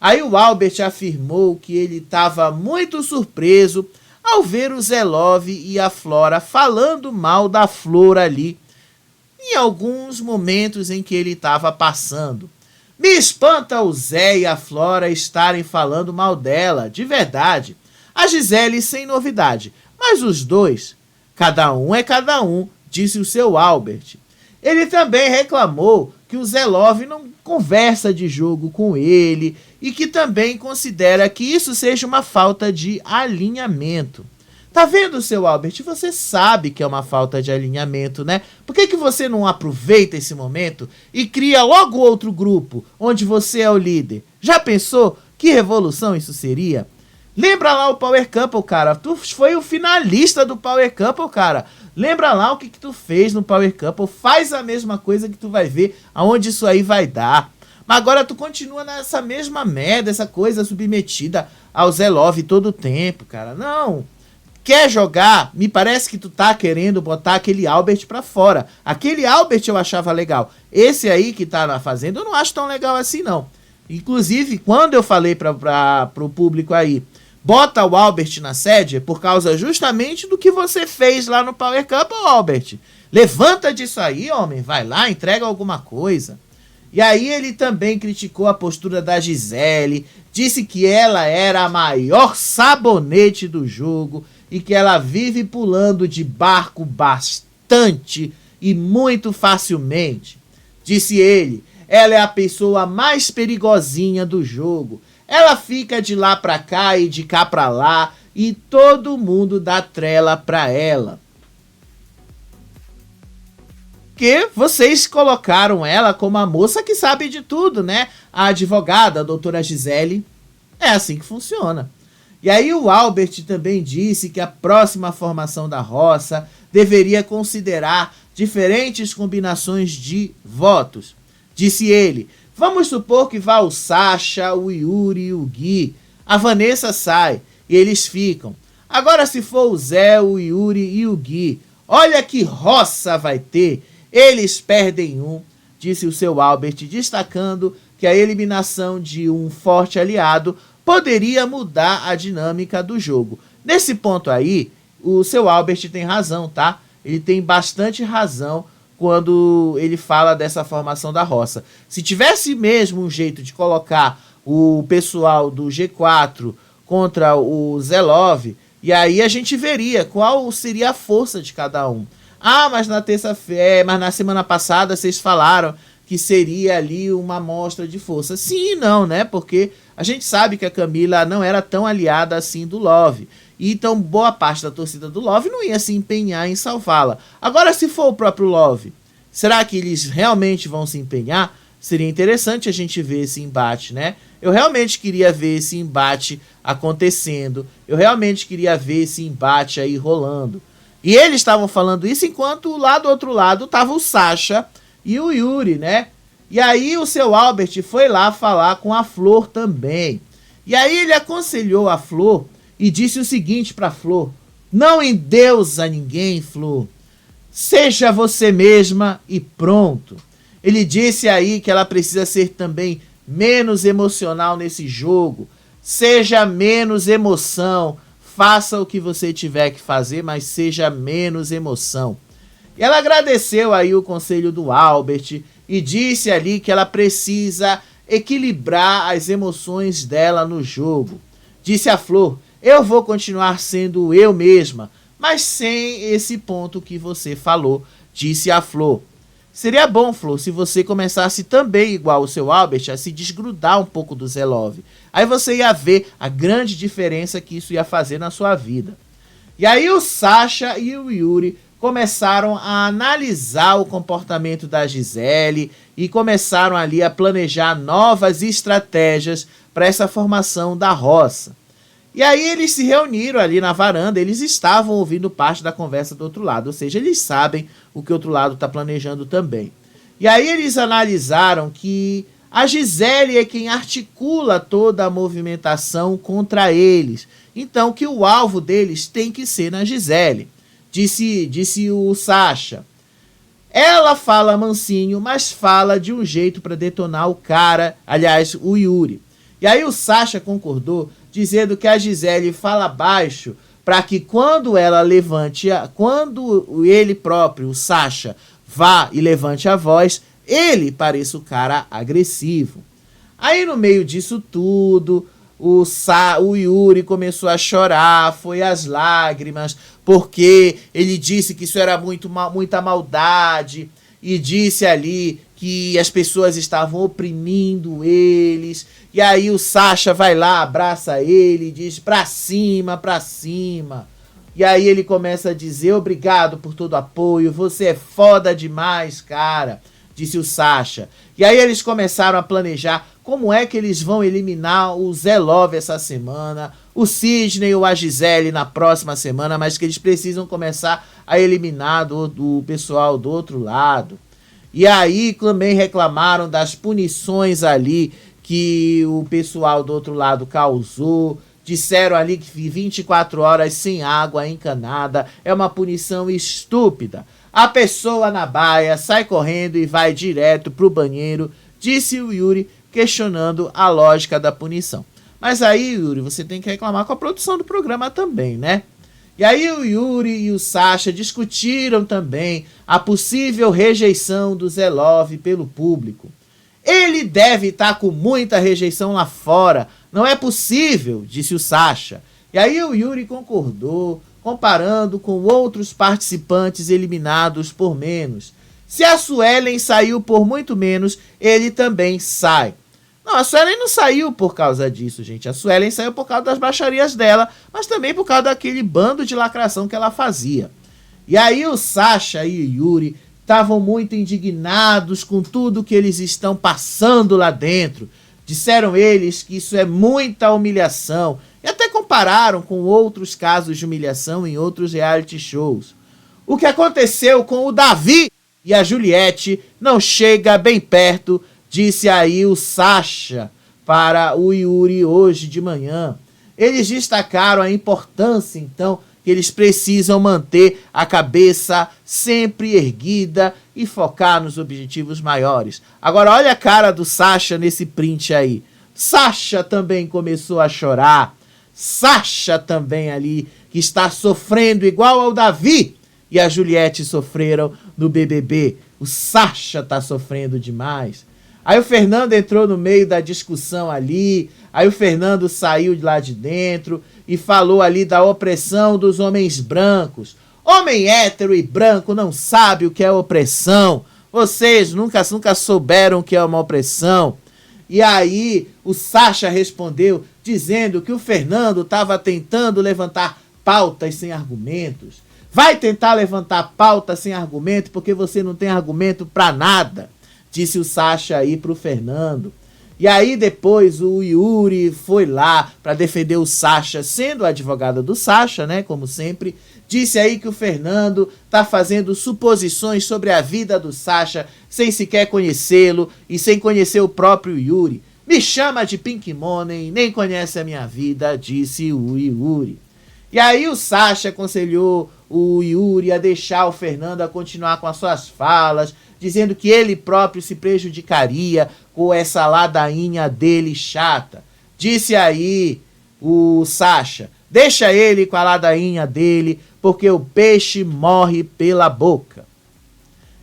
Aí o Albert afirmou que ele estava muito surpreso ao ver o Zelov e a Flora falando mal da Flor ali, em alguns momentos em que ele estava passando. Me espanta o Zé e a Flora estarem falando mal dela, de verdade. A Gisele sem novidade, mas os dois, cada um é cada um, disse o seu Albert. Ele também reclamou que o Zelov não conversa de jogo com ele e que também considera que isso seja uma falta de alinhamento. Tá vendo, seu Albert? Você sabe que é uma falta de alinhamento, né? Por que você não aproveita esse momento e cria logo outro grupo onde você é o líder? Já pensou que revolução isso seria? Lembra lá o Power Couple, cara. Tu foi o finalista do Power Couple, cara. Lembra lá o que tu fez no Power Couple. Faz a mesma coisa que tu vai ver aonde isso aí vai dar. Mas agora tu continua nessa mesma merda, essa coisa submetida ao Zelov todo o tempo, cara. Não. Quer jogar? Me parece que tu tá querendo botar aquele Albert pra fora. Aquele Albert eu achava legal. Esse aí que tá na fazenda eu não acho tão legal assim, não. Inclusive, quando eu falei pro público aí, bota o Albert na sede, é por causa justamente do que você fez lá no Power Couple, Albert. Levanta disso aí, homem. Vai lá, entrega alguma coisa. E aí ele também criticou a postura da Gisele, disse que ela era a maior sabonete do jogo e que ela vive pulando de barco bastante e muito facilmente. Disse ele, ela é a pessoa mais perigosinha do jogo. Ela fica de lá pra cá e de cá pra lá e todo mundo dá trela pra ela. Porque vocês colocaram ela como a moça que sabe de tudo, né? A advogada, a doutora Gisele. É assim que funciona. E aí o Albert também disse que a próxima formação da roça deveria considerar diferentes combinações de votos. Disse ele, vamos supor que vá o Sasha, o Yuri e o Gui. A Vanessa sai e eles ficam. Agora se for o Zé, o Yuri e o Gui, olha que roça vai ter. Eles perdem um, disse o seu Albert, destacando que a eliminação de um forte aliado poderia mudar a dinâmica do jogo. Nesse ponto aí, o seu Albert tem razão, tá? Ele tem bastante razão quando ele fala dessa formação da roça. Se tivesse mesmo um jeito de colocar o pessoal do G4 contra o Zelov, e aí a gente veria qual seria a força de cada um. Ah, mas na terça-feira, mas na semana passada vocês falaram que seria ali uma amostra de força. Sim e não, né? Porque a gente sabe que a Camila não era tão aliada assim do Love. E então boa parte da torcida do Love não ia se empenhar em salvá-la. Agora, se for o próprio Love, será que eles realmente vão se empenhar? Seria interessante a gente ver esse embate, né? Eu realmente queria ver esse embate acontecendo. Eu realmente queria ver esse embate aí rolando. E eles estavam falando isso enquanto lá do outro lado tava o Sasha e o Yuri, né? E aí o seu Albert foi lá falar com a Flor também. E aí ele aconselhou a Flor e disse o seguinte pra Flor: não endeusa ninguém, Flor. Seja você mesma e pronto. Ele disse aí que ela precisa ser também menos emocional nesse jogo. Seja menos emoção. Faça o que você tiver que fazer, mas seja menos emoção. E ela agradeceu aí o conselho do Albert e disse ali que ela precisa equilibrar as emoções dela no jogo. Disse a Flor, eu vou continuar sendo eu mesma, mas sem esse ponto que você falou, disse a Flor. Seria bom, Flor, se você começasse também, igual o seu Albert, a se desgrudar um pouco do Zelov. Aí você ia ver a grande diferença que isso ia fazer na sua vida. E aí o Sasha e o Yuri começaram a analisar o comportamento da Gisele e começaram ali a planejar novas estratégias para essa formação da roça. E aí eles se reuniram ali na varanda, eles estavam ouvindo parte da conversa do outro lado, ou seja, eles sabem o que o outro lado está planejando também. E aí eles analisaram que a Gisele é quem articula toda a movimentação contra eles. Então que o alvo deles tem que ser na Gisele. Disse o Sasha. Ela fala mansinho, mas fala de um jeito para detonar o cara, aliás, o Yuri. E aí o Sasha concordou, dizendo que a Gisele fala baixo para que quando ele próprio, o Sasha, vá e levante a voz, ele pareça o cara agressivo. Aí no meio disso tudo, o Yuri começou a chorar, foi às lágrimas, porque ele disse que isso era muita maldade, e disse ali que as pessoas estavam oprimindo eles. E aí o Sasha vai lá, abraça ele e diz pra cima, pra cima. E aí ele começa a dizer obrigado por todo o apoio, você é foda demais, cara, disse o Sasha. E aí eles começaram a planejar como é que eles vão eliminar o Zé Love essa semana, o Sidney ou a Gisele na próxima semana, mas que eles precisam começar a eliminar do pessoal do outro lado. E aí também reclamaram das punições ali que o pessoal do outro lado causou. Disseram ali que 24 horas sem água encanada é uma punição estúpida. A pessoa na baia sai correndo e vai direto pro banheiro, disse o Yuri, questionando a lógica da punição. Mas aí, Yuri, você tem que reclamar com a produção do programa também, né? E aí o Yuri e o Sasha discutiram também a possível rejeição do Zé Love pelo público. Ele deve estar com muita rejeição lá fora, não é possível, disse o Sasha. E aí o Yuri concordou, comparando com outros participantes eliminados por menos. Se a Suelen saiu por muito menos, ele também sai. Não, a Suelen não saiu por causa disso, gente. A Suelen saiu por causa das baixarias dela, mas também por causa daquele bando de lacração que ela fazia. E aí o Sasha e o Yuri estavam muito indignados com tudo que eles estão passando lá dentro. Disseram eles que isso é muita humilhação. E até compararam com outros casos de humilhação em outros reality shows. O que aconteceu com o Davi e a Juliette não chega bem perto, disse aí o Sasha para o Yuri hoje de manhã. Eles destacaram a importância, então, que eles precisam manter a cabeça sempre erguida e focar nos objetivos maiores. Agora, olha a cara do Sasha nesse print aí. Sasha também começou a chorar. Sasha também ali, que está sofrendo igual ao Davi e a Juliette sofreram no BBB. O Sasha tá sofrendo demais. Aí o Fernando entrou no meio da discussão ali, aí o Fernando saiu de lá de dentro e falou ali da opressão dos homens brancos. Homem hétero e branco não sabe o que é opressão. Vocês nunca souberam o que é uma opressão. E aí o Sasha respondeu dizendo que o Fernando estava tentando levantar pautas sem argumentos. Vai tentar levantar pauta sem argumento porque você não tem argumento para nada, disse o Sasha aí pro Fernando. E aí depois o Yuri foi lá para defender o Sasha, sendo a advogada do Sasha, né, como sempre. Disse aí que o Fernando tá fazendo suposições sobre a vida do Sasha sem sequer conhecê-lo e sem conhecer o próprio Yuri. Me chama de Pink Money, nem conhece a minha vida, disse o Yuri. E aí o Sasha aconselhou o Yuri a deixar o Fernando a continuar com as suas falas, dizendo que ele próprio se prejudicaria com essa ladainha dele chata. Disse aí o Sasha, deixa ele com a ladainha dele, porque o peixe morre pela boca.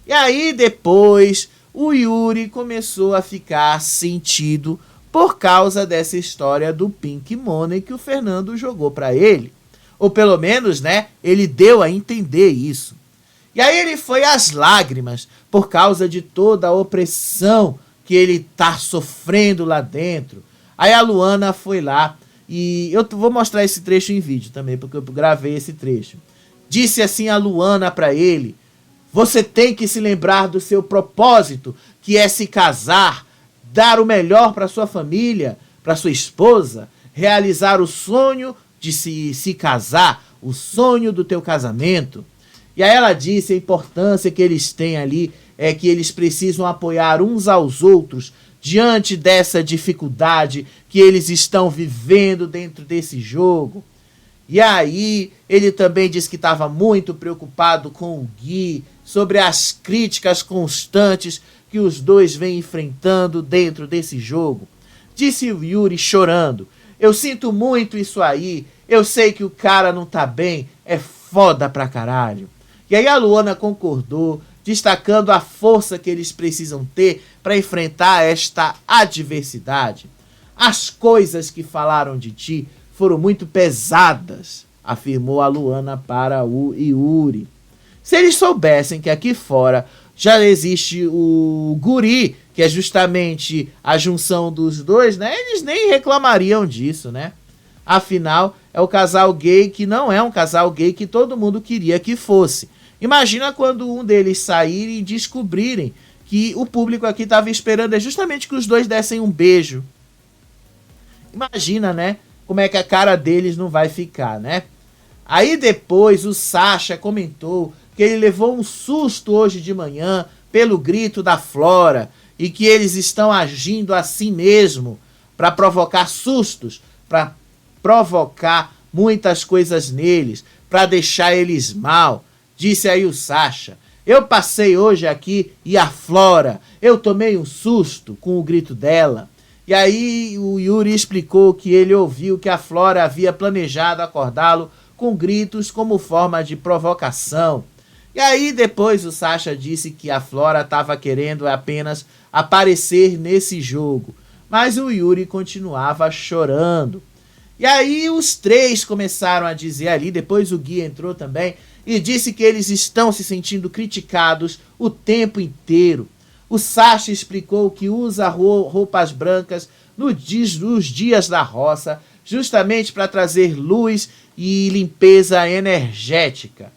E aí depois o Yuri começou a ficar sentido por causa dessa história do Pink Money que o Fernando jogou para ele. Ou pelo menos, né, ele deu a entender isso. E aí ele foi às lágrimas por causa de toda a opressão que ele tá sofrendo lá dentro. Aí a Luana foi lá e eu vou mostrar esse trecho em vídeo também, porque eu gravei esse trecho. Disse assim a Luana para ele: você tem que se lembrar do seu propósito, que é se casar, dar o melhor para sua família, para sua esposa, realizar o sonho de se casar, o sonho do teu casamento. E aí ela disse a importância que eles têm ali, é que eles precisam apoiar uns aos outros diante dessa dificuldade que eles estão vivendo dentro desse jogo. E aí ele também disse que estava muito preocupado com o Gui, sobre as críticas constantes que os dois vêm enfrentando dentro desse jogo. Disse o Yuri chorando: eu sinto muito isso aí, eu sei que o cara não tá bem, é foda pra caralho. E aí a Luana concordou, destacando a força que eles precisam ter para enfrentar esta adversidade. As coisas que falaram de ti foram muito pesadas, afirmou a Luana para o Yuri. Se eles soubessem que aqui fora já existe o guri, que é justamente a junção dos dois, né? Eles nem reclamariam disso, né? Afinal, é o casal gay que não é um casal gay que todo mundo queria que fosse. Imagina quando um deles sair e descobrirem que o público aqui estava esperando justamente que os dois dessem um beijo. Imagina, né? Como é que a cara deles não vai ficar, né? Aí depois o Sasha comentou que ele levou um susto hoje de manhã pelo grito da Flora e que eles estão agindo assim mesmo para provocar sustos, para provocar muitas coisas neles, para deixar eles mal. Disse aí o Sasha: eu passei hoje aqui e a Flora, eu tomei um susto com o grito dela. E aí o Yuri explicou que ele ouviu que a Flora havia planejado acordá-lo com gritos como forma de provocação. E aí depois o Sasha disse que a Flora estava querendo apenas aparecer nesse jogo, mas o Yuri continuava chorando. E aí os três começaram a dizer ali, depois o Gui entrou também, e disse que eles estão se sentindo criticados o tempo inteiro. O Sasha explicou que usa roupas brancas nos dias da roça, justamente para trazer luz e limpeza energética.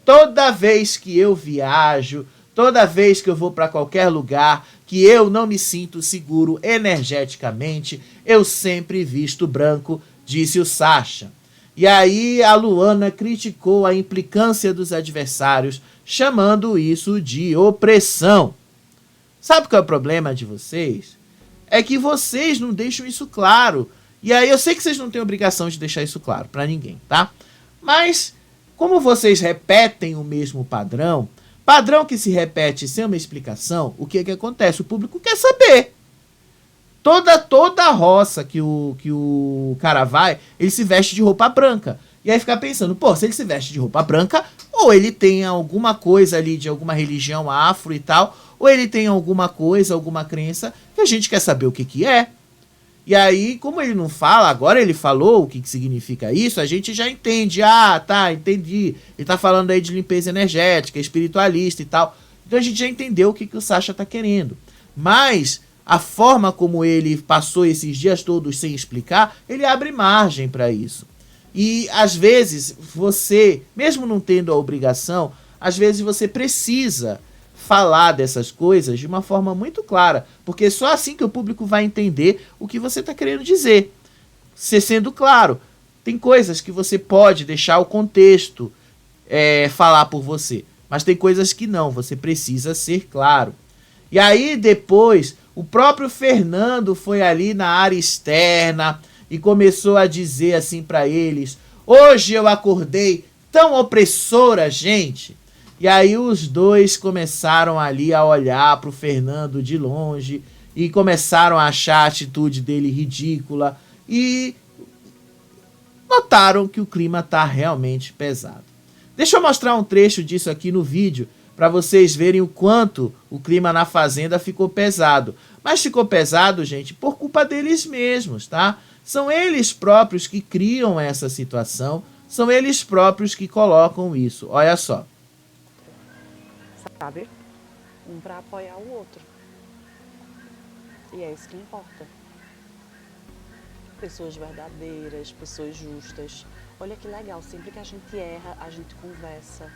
Toda vez que eu viajo, toda vez que eu vou para qualquer lugar que eu não me sinto seguro energeticamente, eu sempre visto branco, disse o Sasha. E aí a Luana criticou a implicância dos adversários, chamando isso de opressão. Sabe qual é o problema de vocês? É que vocês não deixam isso claro. E aí eu sei que vocês não têm obrigação de deixar isso claro para ninguém, tá? Mas como vocês repetem o mesmo padrão que se repete sem uma explicação, o que é que acontece? O público quer saber. Toda a roça que o cara vai, ele se veste de roupa branca. E aí fica pensando, pô, se ele se veste de roupa branca, ou ele tem alguma coisa ali de alguma religião afro e tal, ou ele tem alguma coisa, alguma crença, que a gente quer saber o que que é. E aí, como ele não fala, agora ele falou o que significa isso, a gente já entende. Ah, tá, entendi. Ele tá falando aí de limpeza energética, espiritualista e tal. Então a gente já entendeu o que o Sasha tá querendo. Mas a forma como ele passou esses dias todos sem explicar, ele abre margem para isso. E às vezes você, mesmo não tendo a obrigação, às vezes você precisa falar dessas coisas de uma forma muito clara, porque só assim que o público vai entender o que você está querendo dizer. Você sendo claro, tem coisas que você pode deixar o contexto falar por você, mas tem coisas que não, você precisa ser claro. E aí depois, o próprio Fernando foi ali na área externa e começou a dizer assim para eles: hoje eu acordei tão opressora, gente. E aí os dois começaram ali a olhar para o Fernando de longe e começaram a achar a atitude dele ridícula e notaram que o clima tá realmente pesado. Deixa eu mostrar um trecho disso aqui no vídeo para vocês verem o quanto o clima na fazenda ficou pesado. Mas ficou pesado, gente, por culpa deles mesmos, tá? São eles próprios que criam essa situação, são eles próprios que colocam isso. Olha só. Sabe? Um para apoiar o outro. E é isso que importa. pessoas verdadeiras, pessoas justas. Olha que legal, sempre que a gente erra, a gente conversa,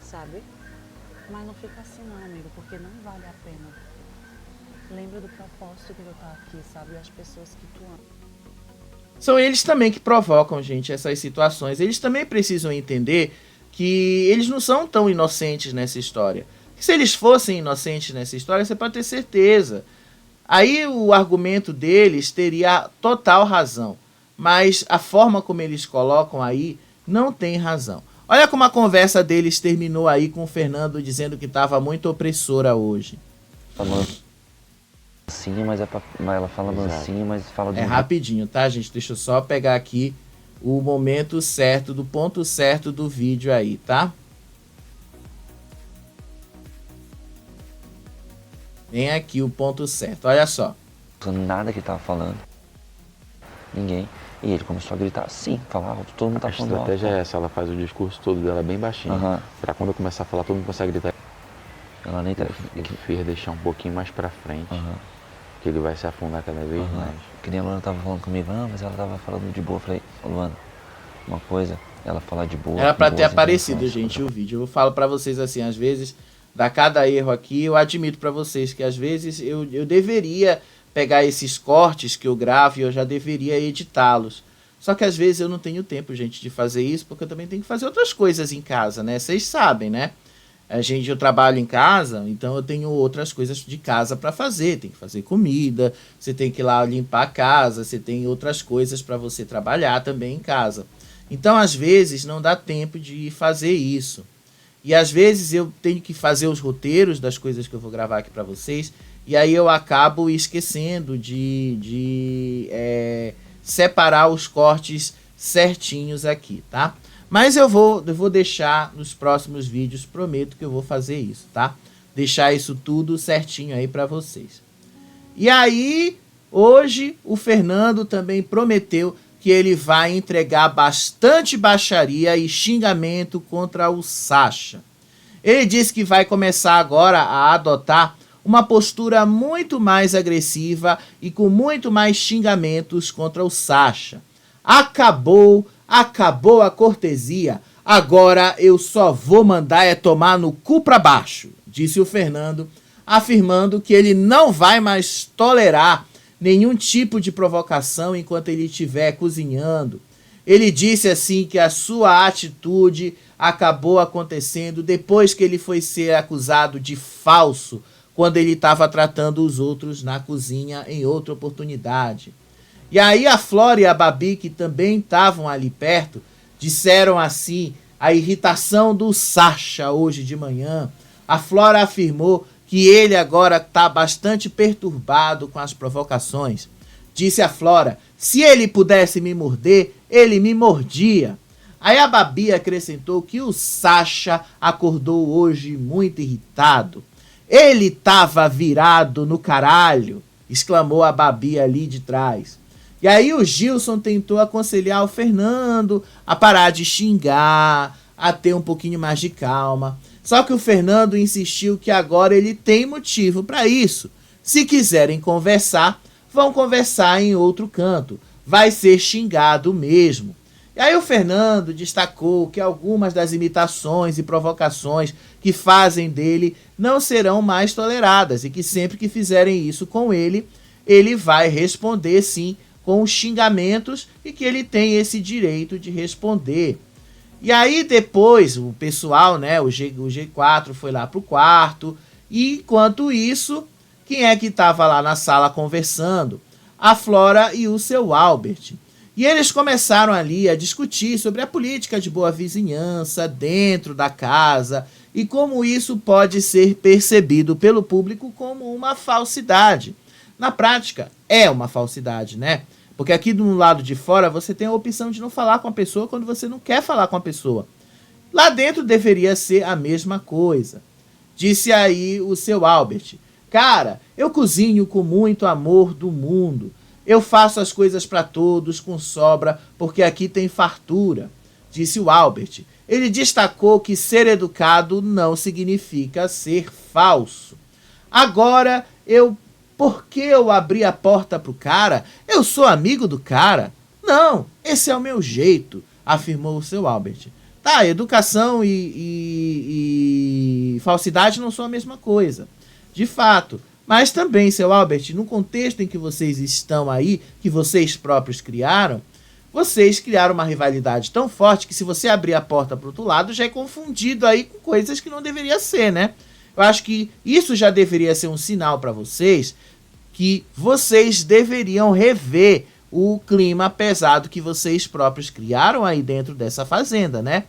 sabe? Mas não fica assim não, amigo, porque não vale a pena. Lembra do propósito que eu tô aqui, sabe? As pessoas que tu ama. São eles também que provocam, gente, essas situações. Eles também precisam entender que eles não são tão inocentes nessa história. Que se eles fossem inocentes nessa história, você pode ter certeza. Aí o argumento deles teria total razão. Mas a forma como eles colocam aí não tem razão. Olha como a conversa deles terminou aí com o Fernando dizendo que estava muito opressora hoje. Mansinho, mas ela fala mansinho, mas fala de É rapidinho, tá, gente? Deixa eu só pegar aqui o momento certo, do ponto certo do vídeo aí, tá? Vem aqui o ponto certo, olha só. nada que ele tava falando. Ninguém. E ele começou a gritar assim, falar alto, todo mundo tá A falando alto. estratégia é essa, ela faz o discurso todo dela bem baixinho. Pra quando eu começar a falar, todo mundo consegue gritar. Ela nem tá... O que fez deixar um pouquinho mais pra frente, que ele vai se afundar cada vez mais. Que nem a Luana tava falando comigo, mas ela tava falando de boa. Eu falei, ô Luana, uma coisa, ela falar de boa. Era pra com ter boas aparecido, intenções. gente, o vídeo. Eu falo pra vocês assim, às vezes, dá cada erro aqui, eu admito pra vocês que às vezes eu deveria pegar esses cortes que eu gravo e eu já deveria editá-los. Só que às vezes eu não tenho tempo, gente, de fazer isso, porque eu também tenho que fazer outras coisas em casa, né? Vocês sabem, né? Eu trabalho em casa, então eu tenho outras coisas de casa para fazer. Tem que fazer comida, você tem que ir lá limpar a casa, você tem outras coisas para você trabalhar também em casa. Então, às vezes, não dá tempo de fazer isso. E às vezes eu tenho que fazer os roteiros das coisas que eu vou gravar aqui para vocês, e aí eu acabo esquecendo de separar os cortes certinhos aqui, tá? Mas eu vou deixar nos próximos vídeos, prometo que eu vou fazer isso, tá? Deixar isso tudo certinho aí para vocês. E aí, hoje, o Fernando também prometeu que ele vai entregar bastante baixaria e xingamento contra o Sasha. Ele disse que vai começar agora a adotar uma postura muito mais agressiva e com muito mais xingamentos contra o Sasha. Acabou a cortesia, agora eu só vou mandar tomar no cu pra baixo, disse o Fernando, afirmando que ele não vai mais tolerar nenhum tipo de provocação enquanto ele estiver cozinhando. Ele disse assim que a sua atitude acabou acontecendo depois que ele foi ser acusado de falso quando ele estava tratando os outros na cozinha em outra oportunidade. E aí a Flora e a Babi, que também estavam ali perto, disseram assim a irritação do Sasha hoje de manhã. A Flora afirmou que ele agora está bastante perturbado com as provocações. Disse a Flora, se ele pudesse me morder, ele me mordia. Aí a Babi acrescentou que o Sasha acordou hoje muito irritado. Ele estava virado no caralho, exclamou a Babi ali de trás. E aí o Gilson tentou aconselhar o Fernando a parar de xingar, a ter um pouquinho mais de calma. Só que o Fernando insistiu que agora ele tem motivo para isso. Se quiserem conversar, vão conversar em outro canto. Vai ser xingado mesmo. E aí o Fernando destacou que algumas das imitações e provocações que fazem dele não serão mais toleradas e que sempre que fizerem isso com ele, ele vai responder sim com os xingamentos e que ele tem esse direito de responder. E aí depois o pessoal, né, o G4 foi lá pro quarto e enquanto isso, quem é que estava lá na sala conversando? A Flora e o seu Albert. E eles começaram ali a discutir sobre a política de boa vizinhança dentro da casa e como isso pode ser percebido pelo público como uma falsidade. Na prática, é uma falsidade, né? Porque aqui do lado de fora você tem a opção de não falar com a pessoa quando você não quer falar com a pessoa. Lá dentro deveria ser a mesma coisa. Disse aí o seu Albert. Cara, eu cozinho com muito amor do mundo. Eu faço as coisas para todos com sobra porque aqui tem fartura. Disse o Albert. Ele destacou que ser educado não significa ser falso. Agora eu porque eu abri a porta pro cara, eu sou amigo do cara. Não, esse é o meu jeito, afirmou o seu Albert. Tá, educação e falsidade não são a mesma coisa, de fato. Mas também, seu Albert, no contexto em que vocês estão aí, que vocês próprios criaram, vocês criaram uma rivalidade tão forte que se você abrir a porta para o outro lado, já é confundido aí com coisas que não deveria ser, né? Eu acho que isso já deveria ser um sinal para vocês que vocês deveriam rever o clima pesado que vocês próprios criaram aí dentro dessa fazenda, né?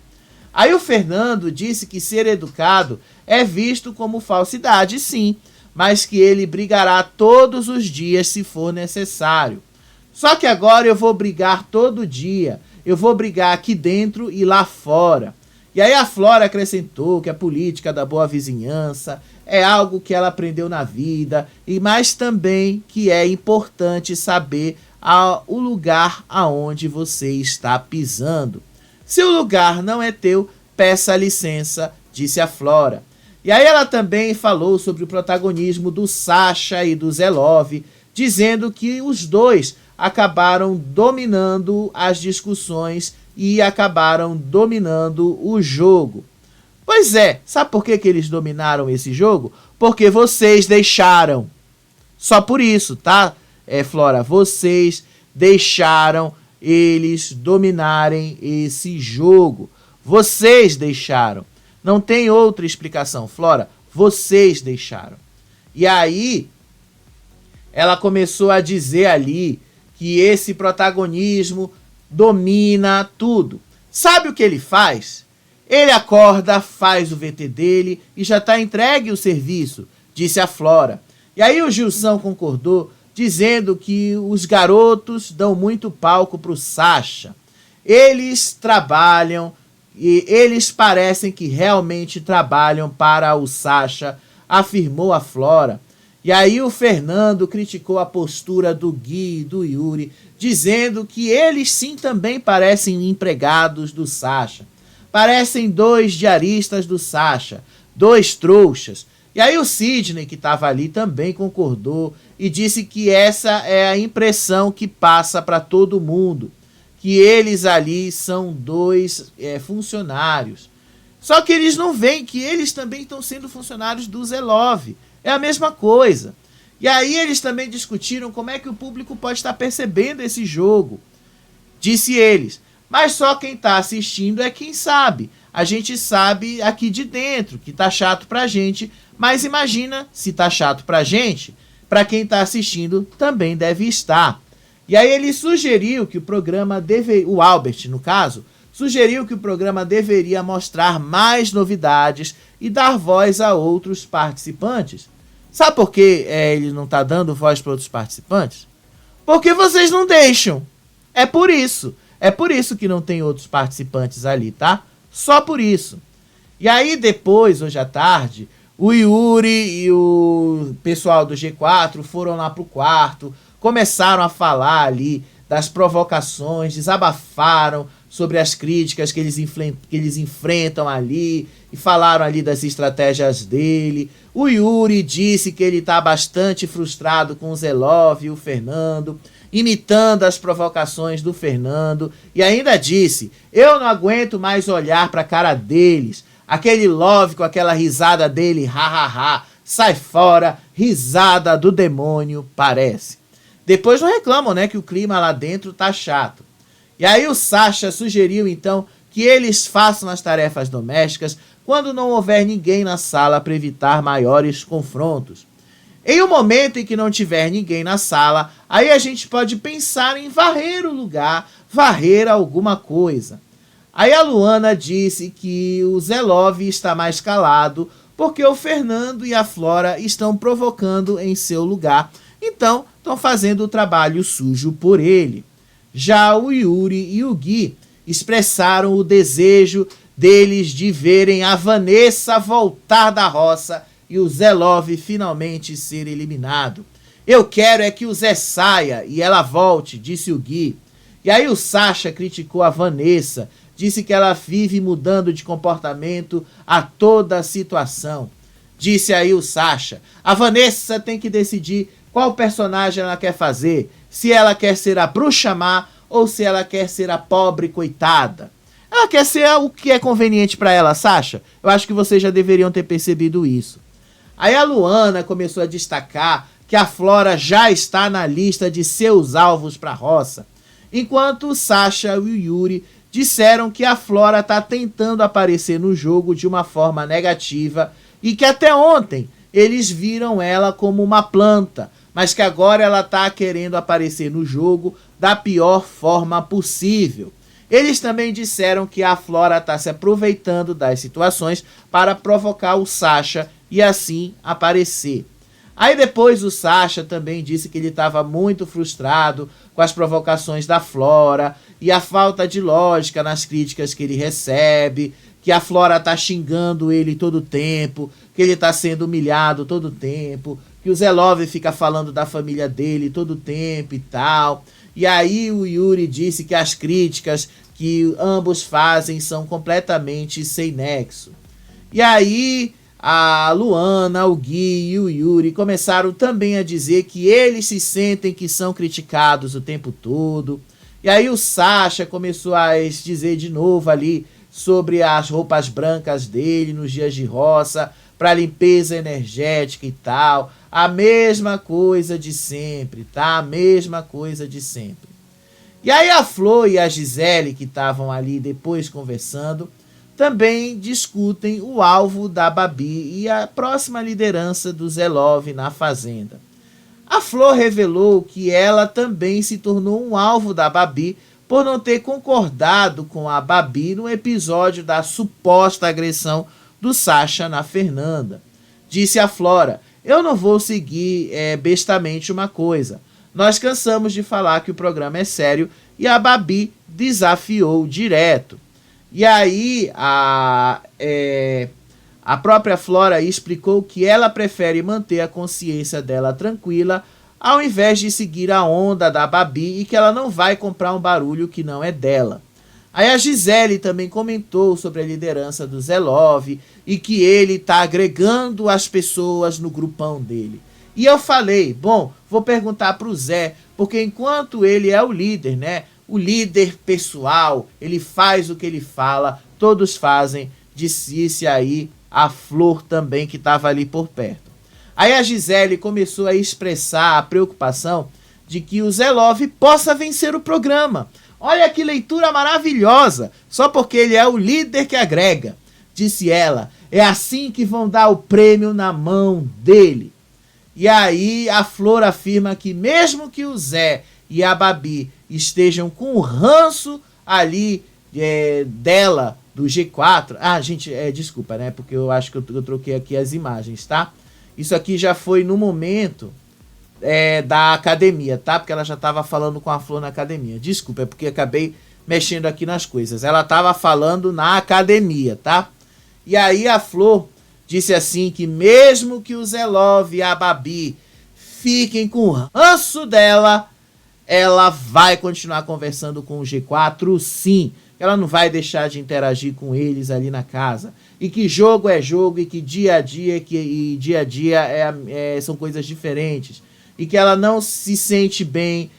Aí o Fernando disse que ser educado é visto como falsidade, sim, mas que ele brigará todos os dias se for necessário. Só que agora eu vou brigar todo dia. Eu vou brigar aqui dentro e lá fora. E aí a Flora acrescentou que a política da boa vizinhança é algo que ela aprendeu na vida, mas também que é importante saber o lugar aonde você está pisando. Se o lugar não é teu, peça licença, disse a Flora. E aí ela também falou sobre o protagonismo do Sasha e do Zelov, dizendo que os dois acabaram dominando as discussões e acabaram dominando o jogo. Pois é, sabe por que eles dominaram esse jogo? Porque vocês deixaram. Só por isso, tá, Flora? Vocês deixaram eles dominarem esse jogo. Vocês deixaram. Não tem outra explicação, Flora. Vocês deixaram. E aí, ela começou a dizer ali que esse protagonismo domina tudo. Sabe o que ele faz? Ele acorda, faz o VT dele e já está entregue o serviço, disse a Flora. E aí o Gilson concordou, dizendo que os garotos dão muito palco para o Sasha. Eles trabalham e eles parecem que realmente trabalham para o Sasha, afirmou a Flora. E aí o Fernando criticou a postura do Gui e do Yuri, dizendo que eles sim também parecem empregados do Sasha. Parecem dois diaristas do Sasha, dois trouxas. E aí o Sidney, que estava ali, também concordou e disse que essa é a impressão que passa para todo mundo, que eles ali são dois funcionários. Só que eles não veem que eles também estão sendo funcionários do Zelov. É a mesma coisa. E aí eles também discutiram como é que o público pode estar percebendo esse jogo. Disse eles. Mas só quem está assistindo é quem sabe. A gente sabe aqui de dentro que tá chato pra gente. Mas imagina se tá chato pra gente, pra quem tá assistindo também deve estar. E aí ele sugeriu que o programa o Albert, no caso, sugeriu que o programa deveria mostrar mais novidades e dar voz a outros participantes. Sabe por que ele não está dando voz para outros participantes? Porque vocês não deixam. É por isso. É por isso que não tem outros participantes ali, tá? Só por isso. E aí depois, hoje à tarde, o Yuri e o pessoal do G4 foram lá pro quarto, começaram a falar ali das provocações, desabafaram sobre as críticas que eles enfrentam ali e falaram ali das estratégias dele. O Yuri disse que ele está bastante frustrado com o Zelov e o Fernando, imitando as provocações do Fernando, e ainda disse: eu não aguento mais olhar para a cara deles, aquele Love com aquela risada dele, ha, sai fora, risada do demônio, parece. Depois não reclamam, né, que o clima lá dentro tá chato. E aí o Sasha sugeriu então que eles façam as tarefas domésticas quando não houver ninguém na sala para evitar maiores confrontos. Em um momento em que não tiver ninguém na sala, aí a gente pode pensar em varrer o lugar, varrer alguma coisa. Aí a Luana disse que o Zelov está mais calado porque o Fernando e a Flora estão provocando em seu lugar. Então, estão fazendo o trabalho sujo por ele. Já o Yuri e o Gui expressaram o desejo deles de verem a Vanessa voltar da roça e o Zelov finalmente ser eliminado. Eu quero é que o Zé saia e ela volte, disse o Gui. E aí o Sasha criticou a Vanessa, disse que ela vive mudando de comportamento a toda a situação. Disse aí o Sasha: a Vanessa tem que decidir qual personagem ela quer fazer, se ela quer ser a bruxa má ou se ela quer ser a pobre coitada. Ela quer ser o que é conveniente para ela, Sasha. Eu acho que vocês já deveriam ter percebido isso. Aí a Luana começou a destacar que a Flora já está na lista de seus alvos para a roça, enquanto o Sasha e o Yuri disseram que a Flora está tentando aparecer no jogo de uma forma negativa e que até ontem eles viram ela como uma planta, mas que agora ela está querendo aparecer no jogo da pior forma possível. Eles também disseram que a Flora está se aproveitando das situações para provocar o Sasha e assim aparecer. Aí depois o Sasha também disse que ele estava muito frustrado com as provocações da Flora e a falta de lógica nas críticas que ele recebe, que a Flora está xingando ele todo o tempo, que ele está sendo humilhado todo o tempo, que o Zelov fica falando da família dele todo o tempo e tal. E aí o Yuri disse que as críticas que ambos fazem são completamente sem nexo. E aí a Luana, o Gui e o Yuri começaram também a dizer que eles se sentem que são criticados o tempo todo. E aí o Sasha começou a dizer de novo ali sobre as roupas brancas dele nos dias de roça, para limpeza energética e tal. A mesma coisa de sempre, tá? A mesma coisa de sempre. E aí a Flor e a Gisele, que estavam ali depois conversando, também discutem o alvo da Babi e a próxima liderança do Zelov na fazenda. A Flor revelou que ela também se tornou um alvo da Babi por não ter concordado com a Babi no episódio da suposta agressão do Sasha na Fernanda. Disse a Flora: eu não vou seguir bestamente uma coisa. Nós cansamos de falar que o programa é sério e a Babi desafiou direto. E aí a própria Flora explicou que ela prefere manter a consciência dela tranquila ao invés de seguir a onda da Babi e que ela não vai comprar um barulho que não é dela. Aí a Gisele também comentou sobre a liderança do Zelov e que ele está agregando as pessoas no grupão dele. E eu falei, bom, vou perguntar para o Zé, porque enquanto ele é o líder, né? O líder pessoal, ele faz o que ele fala, todos fazem, disse aí a Flor também que estava ali por perto. Aí a Gisele começou a expressar a preocupação de que o Zelov possa vencer o programa. Olha que leitura maravilhosa, só porque ele é o líder que agrega, disse ela. É assim que vão dar o prêmio na mão dele. E aí a Flor afirma que mesmo que o Zé e a Babi estejam com o ranço ali dela, do G4... Ah, gente, desculpa, né? Porque eu acho que eu troquei aqui as imagens, tá? Isso aqui já foi no momento da academia, tá? Porque ela já estava falando com a Flor na academia. Desculpa, é porque acabei mexendo aqui nas coisas. Ela estava falando na academia, tá? E aí a Flor disse assim que mesmo que o Zelov e a Babi fiquem com o ranço dela, ela vai continuar conversando com o G4, sim. Ela não vai deixar de interagir com eles ali na casa. E que jogo é jogo e que dia a dia, são coisas diferentes. E que ela não se sente bem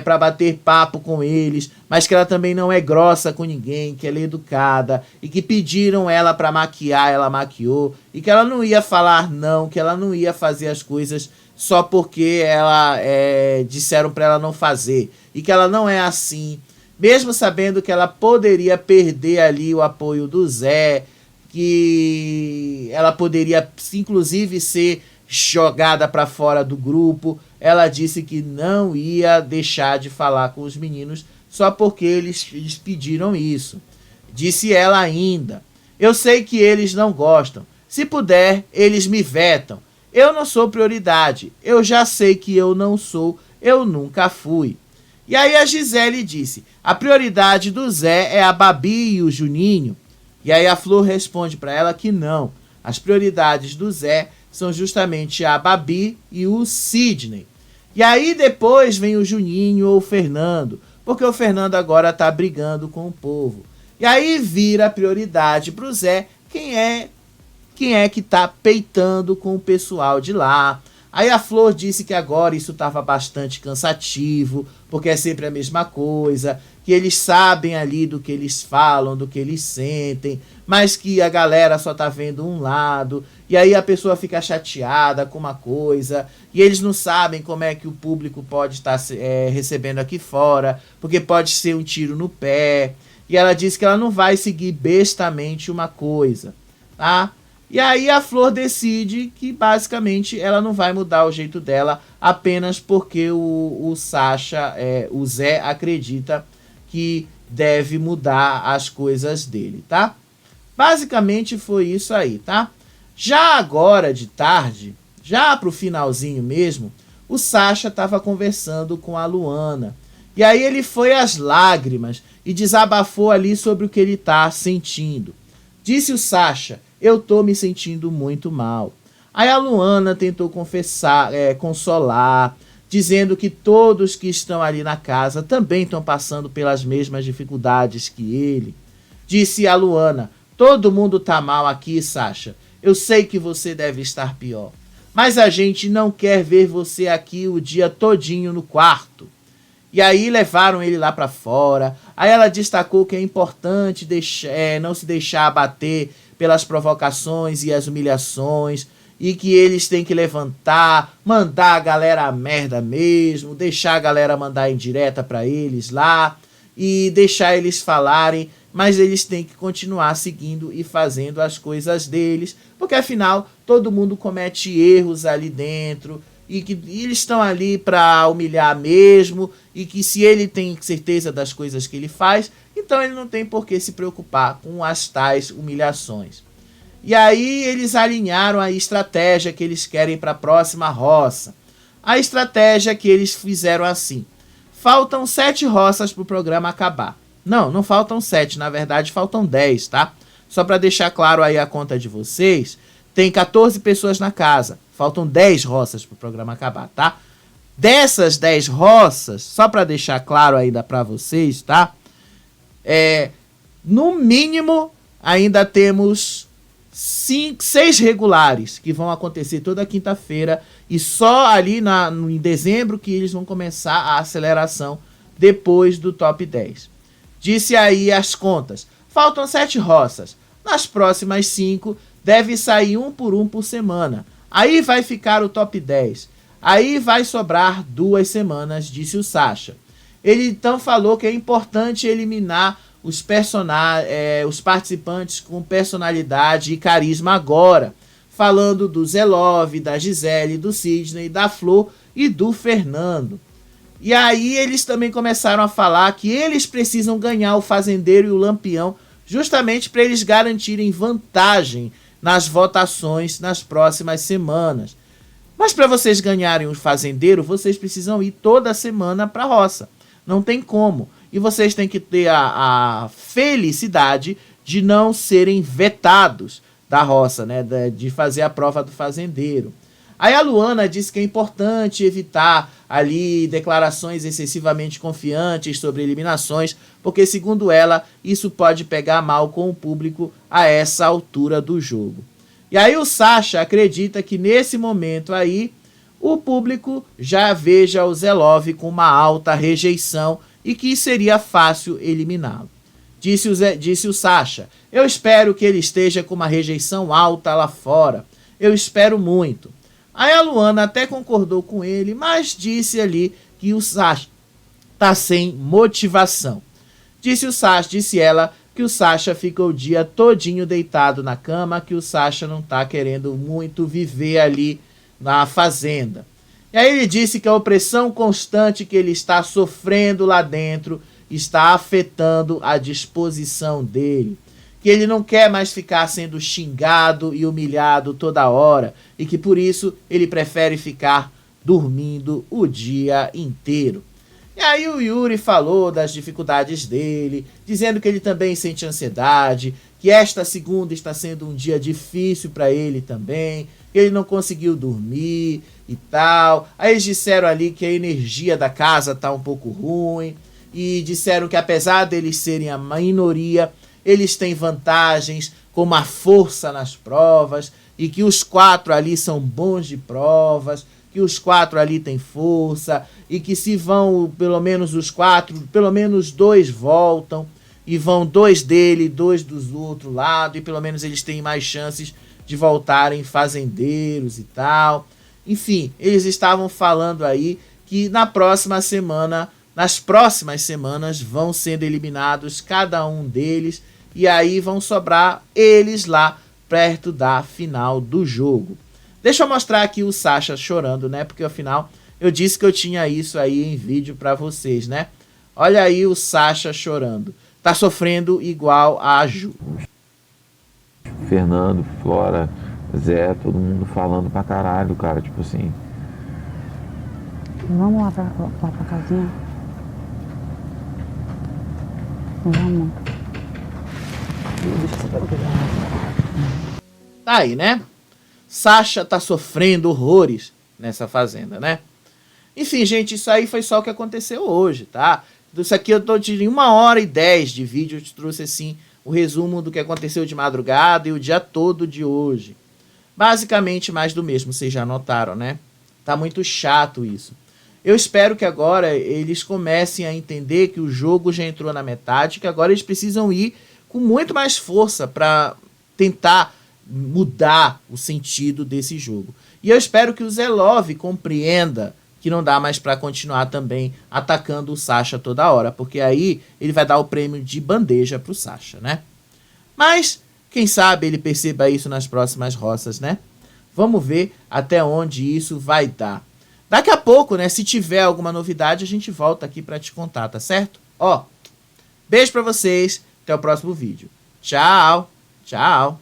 para bater papo com eles, mas que ela também não é grossa com ninguém, que ela é educada, e que pediram ela para maquiar, ela maquiou, e que ela não ia falar não, que ela não ia fazer as coisas só porque disseram para ela não fazer, e que ela não é assim, mesmo sabendo que ela poderia perder ali o apoio do Zé, que ela poderia inclusive ser jogada para fora do grupo. Ela disse que não ia deixar de falar com os meninos só porque eles pediram isso. Disse ela ainda: eu sei que eles não gostam. Se puder, eles me vetam. Eu não sou prioridade. Eu já sei que eu não sou. Eu nunca fui. E aí a Gisele disse: a prioridade do Zé é a Babi e o Juninho. E aí a Flor responde para ela que não. As prioridades do Zé são justamente a Babi e o Sidney. E aí depois vem o Juninho ou o Fernando, porque o Fernando agora tá brigando com o povo. E aí vira prioridade pro Zé quem é que tá peitando com o pessoal de lá. Aí a Flor disse que agora isso estava bastante cansativo, porque é sempre a mesma coisa, que eles sabem ali do que eles falam, do que eles sentem, mas que a galera só tá vendo um lado, e aí a pessoa fica chateada com uma coisa, e eles não sabem como é que o público pode estar recebendo aqui fora, porque pode ser um tiro no pé. E ela disse que ela não vai seguir bestamente uma coisa, tá? E aí a Flor decide que basicamente ela não vai mudar o jeito dela apenas porque o Sasha, o Zé acredita que deve mudar as coisas dele, tá? Basicamente foi isso aí, tá? Já agora de tarde, já pro finalzinho mesmo, o Sasha estava conversando com a Luana. E aí ele foi às lágrimas e desabafou ali sobre o que ele tá sentindo. Disse o Sasha: eu tô me sentindo muito mal. Aí a Luana tentou consolar, dizendo que todos que estão ali na casa também estão passando pelas mesmas dificuldades que ele. Disse a Luana: todo mundo tá mal aqui, Sasha. Eu sei que você deve estar pior, mas a gente não quer ver você aqui o dia todinho no quarto. E aí levaram ele lá para fora. Aí ela destacou que é importante não se deixar abater pelas provocações e as humilhações, e que eles têm que levantar, mandar a galera a merda mesmo, deixar a galera mandar indireta para eles lá e deixar eles falarem, mas eles têm que continuar seguindo e fazendo as coisas deles, porque afinal todo mundo comete erros ali dentro, e que eles estão ali para humilhar mesmo, e que se ele tem certeza das coisas que ele faz, então ele não tem por que se preocupar com as tais humilhações. E aí eles alinharam a estratégia que eles querem para a próxima roça. A estratégia que eles fizeram assim: faltam 7 roças para o programa acabar. Não faltam 7, na verdade faltam 10, tá? Só para deixar claro aí a conta de vocês, tem 14 pessoas na casa. Faltam 10 roças para o programa acabar, tá? Dessas 10 roças, só para deixar claro ainda para vocês, tá? No mínimo, ainda temos 6 regulares que vão acontecer toda quinta-feira, e só ali em dezembro que eles vão começar a aceleração depois do top 10. Disse aí as contas. Faltam 7 roças. Nas próximas 5, deve sair um por semana. Aí vai ficar o top 10. Aí vai sobrar 2 semanas, disse o Sasha. Ele então falou que é importante eliminar os participantes com personalidade e carisma agora. Falando do Zelov, da Gisele, do Sidney, da Flor e do Fernando. E aí eles também começaram a falar que eles precisam ganhar o Fazendeiro e o Lampião, justamente para eles garantirem vantagem nas votações nas próximas semanas. Mas para vocês ganharem o Fazendeiro, vocês precisam ir toda semana para a roça. Não tem como. E vocês têm que ter a felicidade de não serem vetados da roça, né? De fazer a prova do Fazendeiro. Aí a Luana disse que é importante evitar ali declarações excessivamente confiantes sobre eliminações, porque segundo ela, isso pode pegar mal com o público a essa altura do jogo. E aí o Sasha acredita que nesse momento aí, o público já veja o Zelov com uma alta rejeição e que seria fácil eliminá-lo. Disse o Sasha: eu espero que ele esteja com uma rejeição alta lá fora. Eu espero muito. Aí a Luana até concordou com ele, mas disse ali que o Sasha tá sem motivação. Disse ela que o Sasha fica o dia todinho deitado na cama, que o Sasha não tá querendo muito viver ali na fazenda. E aí ele disse que a opressão constante que ele está sofrendo lá dentro está afetando a disposição dele. Que ele não quer mais ficar sendo xingado e humilhado toda hora, e que por isso ele prefere ficar dormindo o dia inteiro. E aí o Yuri falou das dificuldades dele, dizendo que ele também sente ansiedade, que esta segunda está sendo um dia difícil para ele também, que ele não conseguiu dormir e tal. Aí eles disseram ali que a energia da casa tá um pouco ruim, e disseram que apesar deles serem a minoria, eles têm vantagens como a força nas provas, e que os 4 ali são bons de provas, que os 4 ali têm força, e que se vão pelo menos os 4, pelo menos 2 voltam, e vão 2 dele, 2 do outro lado, e pelo menos eles têm mais chances de voltarem fazendeiros e tal. Enfim, eles estavam falando aí que nas próximas semanas vão sendo eliminados cada um deles, e aí vão sobrar eles lá perto da final do jogo. Deixa eu mostrar aqui o Sasha chorando, né? Porque afinal eu disse que eu tinha isso aí em vídeo pra vocês, né? Olha aí o Sasha chorando. Tá sofrendo igual a Ju. Fernando, Flora, Zé, todo mundo falando pra caralho, cara, tipo assim. Vamos lá pra casinha? Vamos. Tá aí, né? Sasha tá sofrendo horrores nessa fazenda, né? Enfim, gente, isso aí foi só o que aconteceu hoje, tá? Isso aqui eu tô de 1h10 de vídeo, eu te trouxe assim o resumo do que aconteceu de madrugada e o dia todo de hoje. Basicamente mais do mesmo, vocês já notaram, né? Tá muito chato isso. Eu espero que agora eles comecem a entender que o jogo já entrou na metade, que agora eles precisam ir com muito mais força para tentar mudar o sentido desse jogo. E eu espero que o Zelov compreenda que não dá mais para continuar também atacando o Sasha toda hora, porque aí ele vai dar o prêmio de bandeja pro Sasha, né? Mas quem sabe ele perceba isso nas próximas roças, né? Vamos ver até onde isso vai dar. Daqui a pouco, né, se tiver alguma novidade, a gente volta aqui para te contar, tá certo? Ó, beijo para vocês, até o próximo vídeo. Tchau, tchau.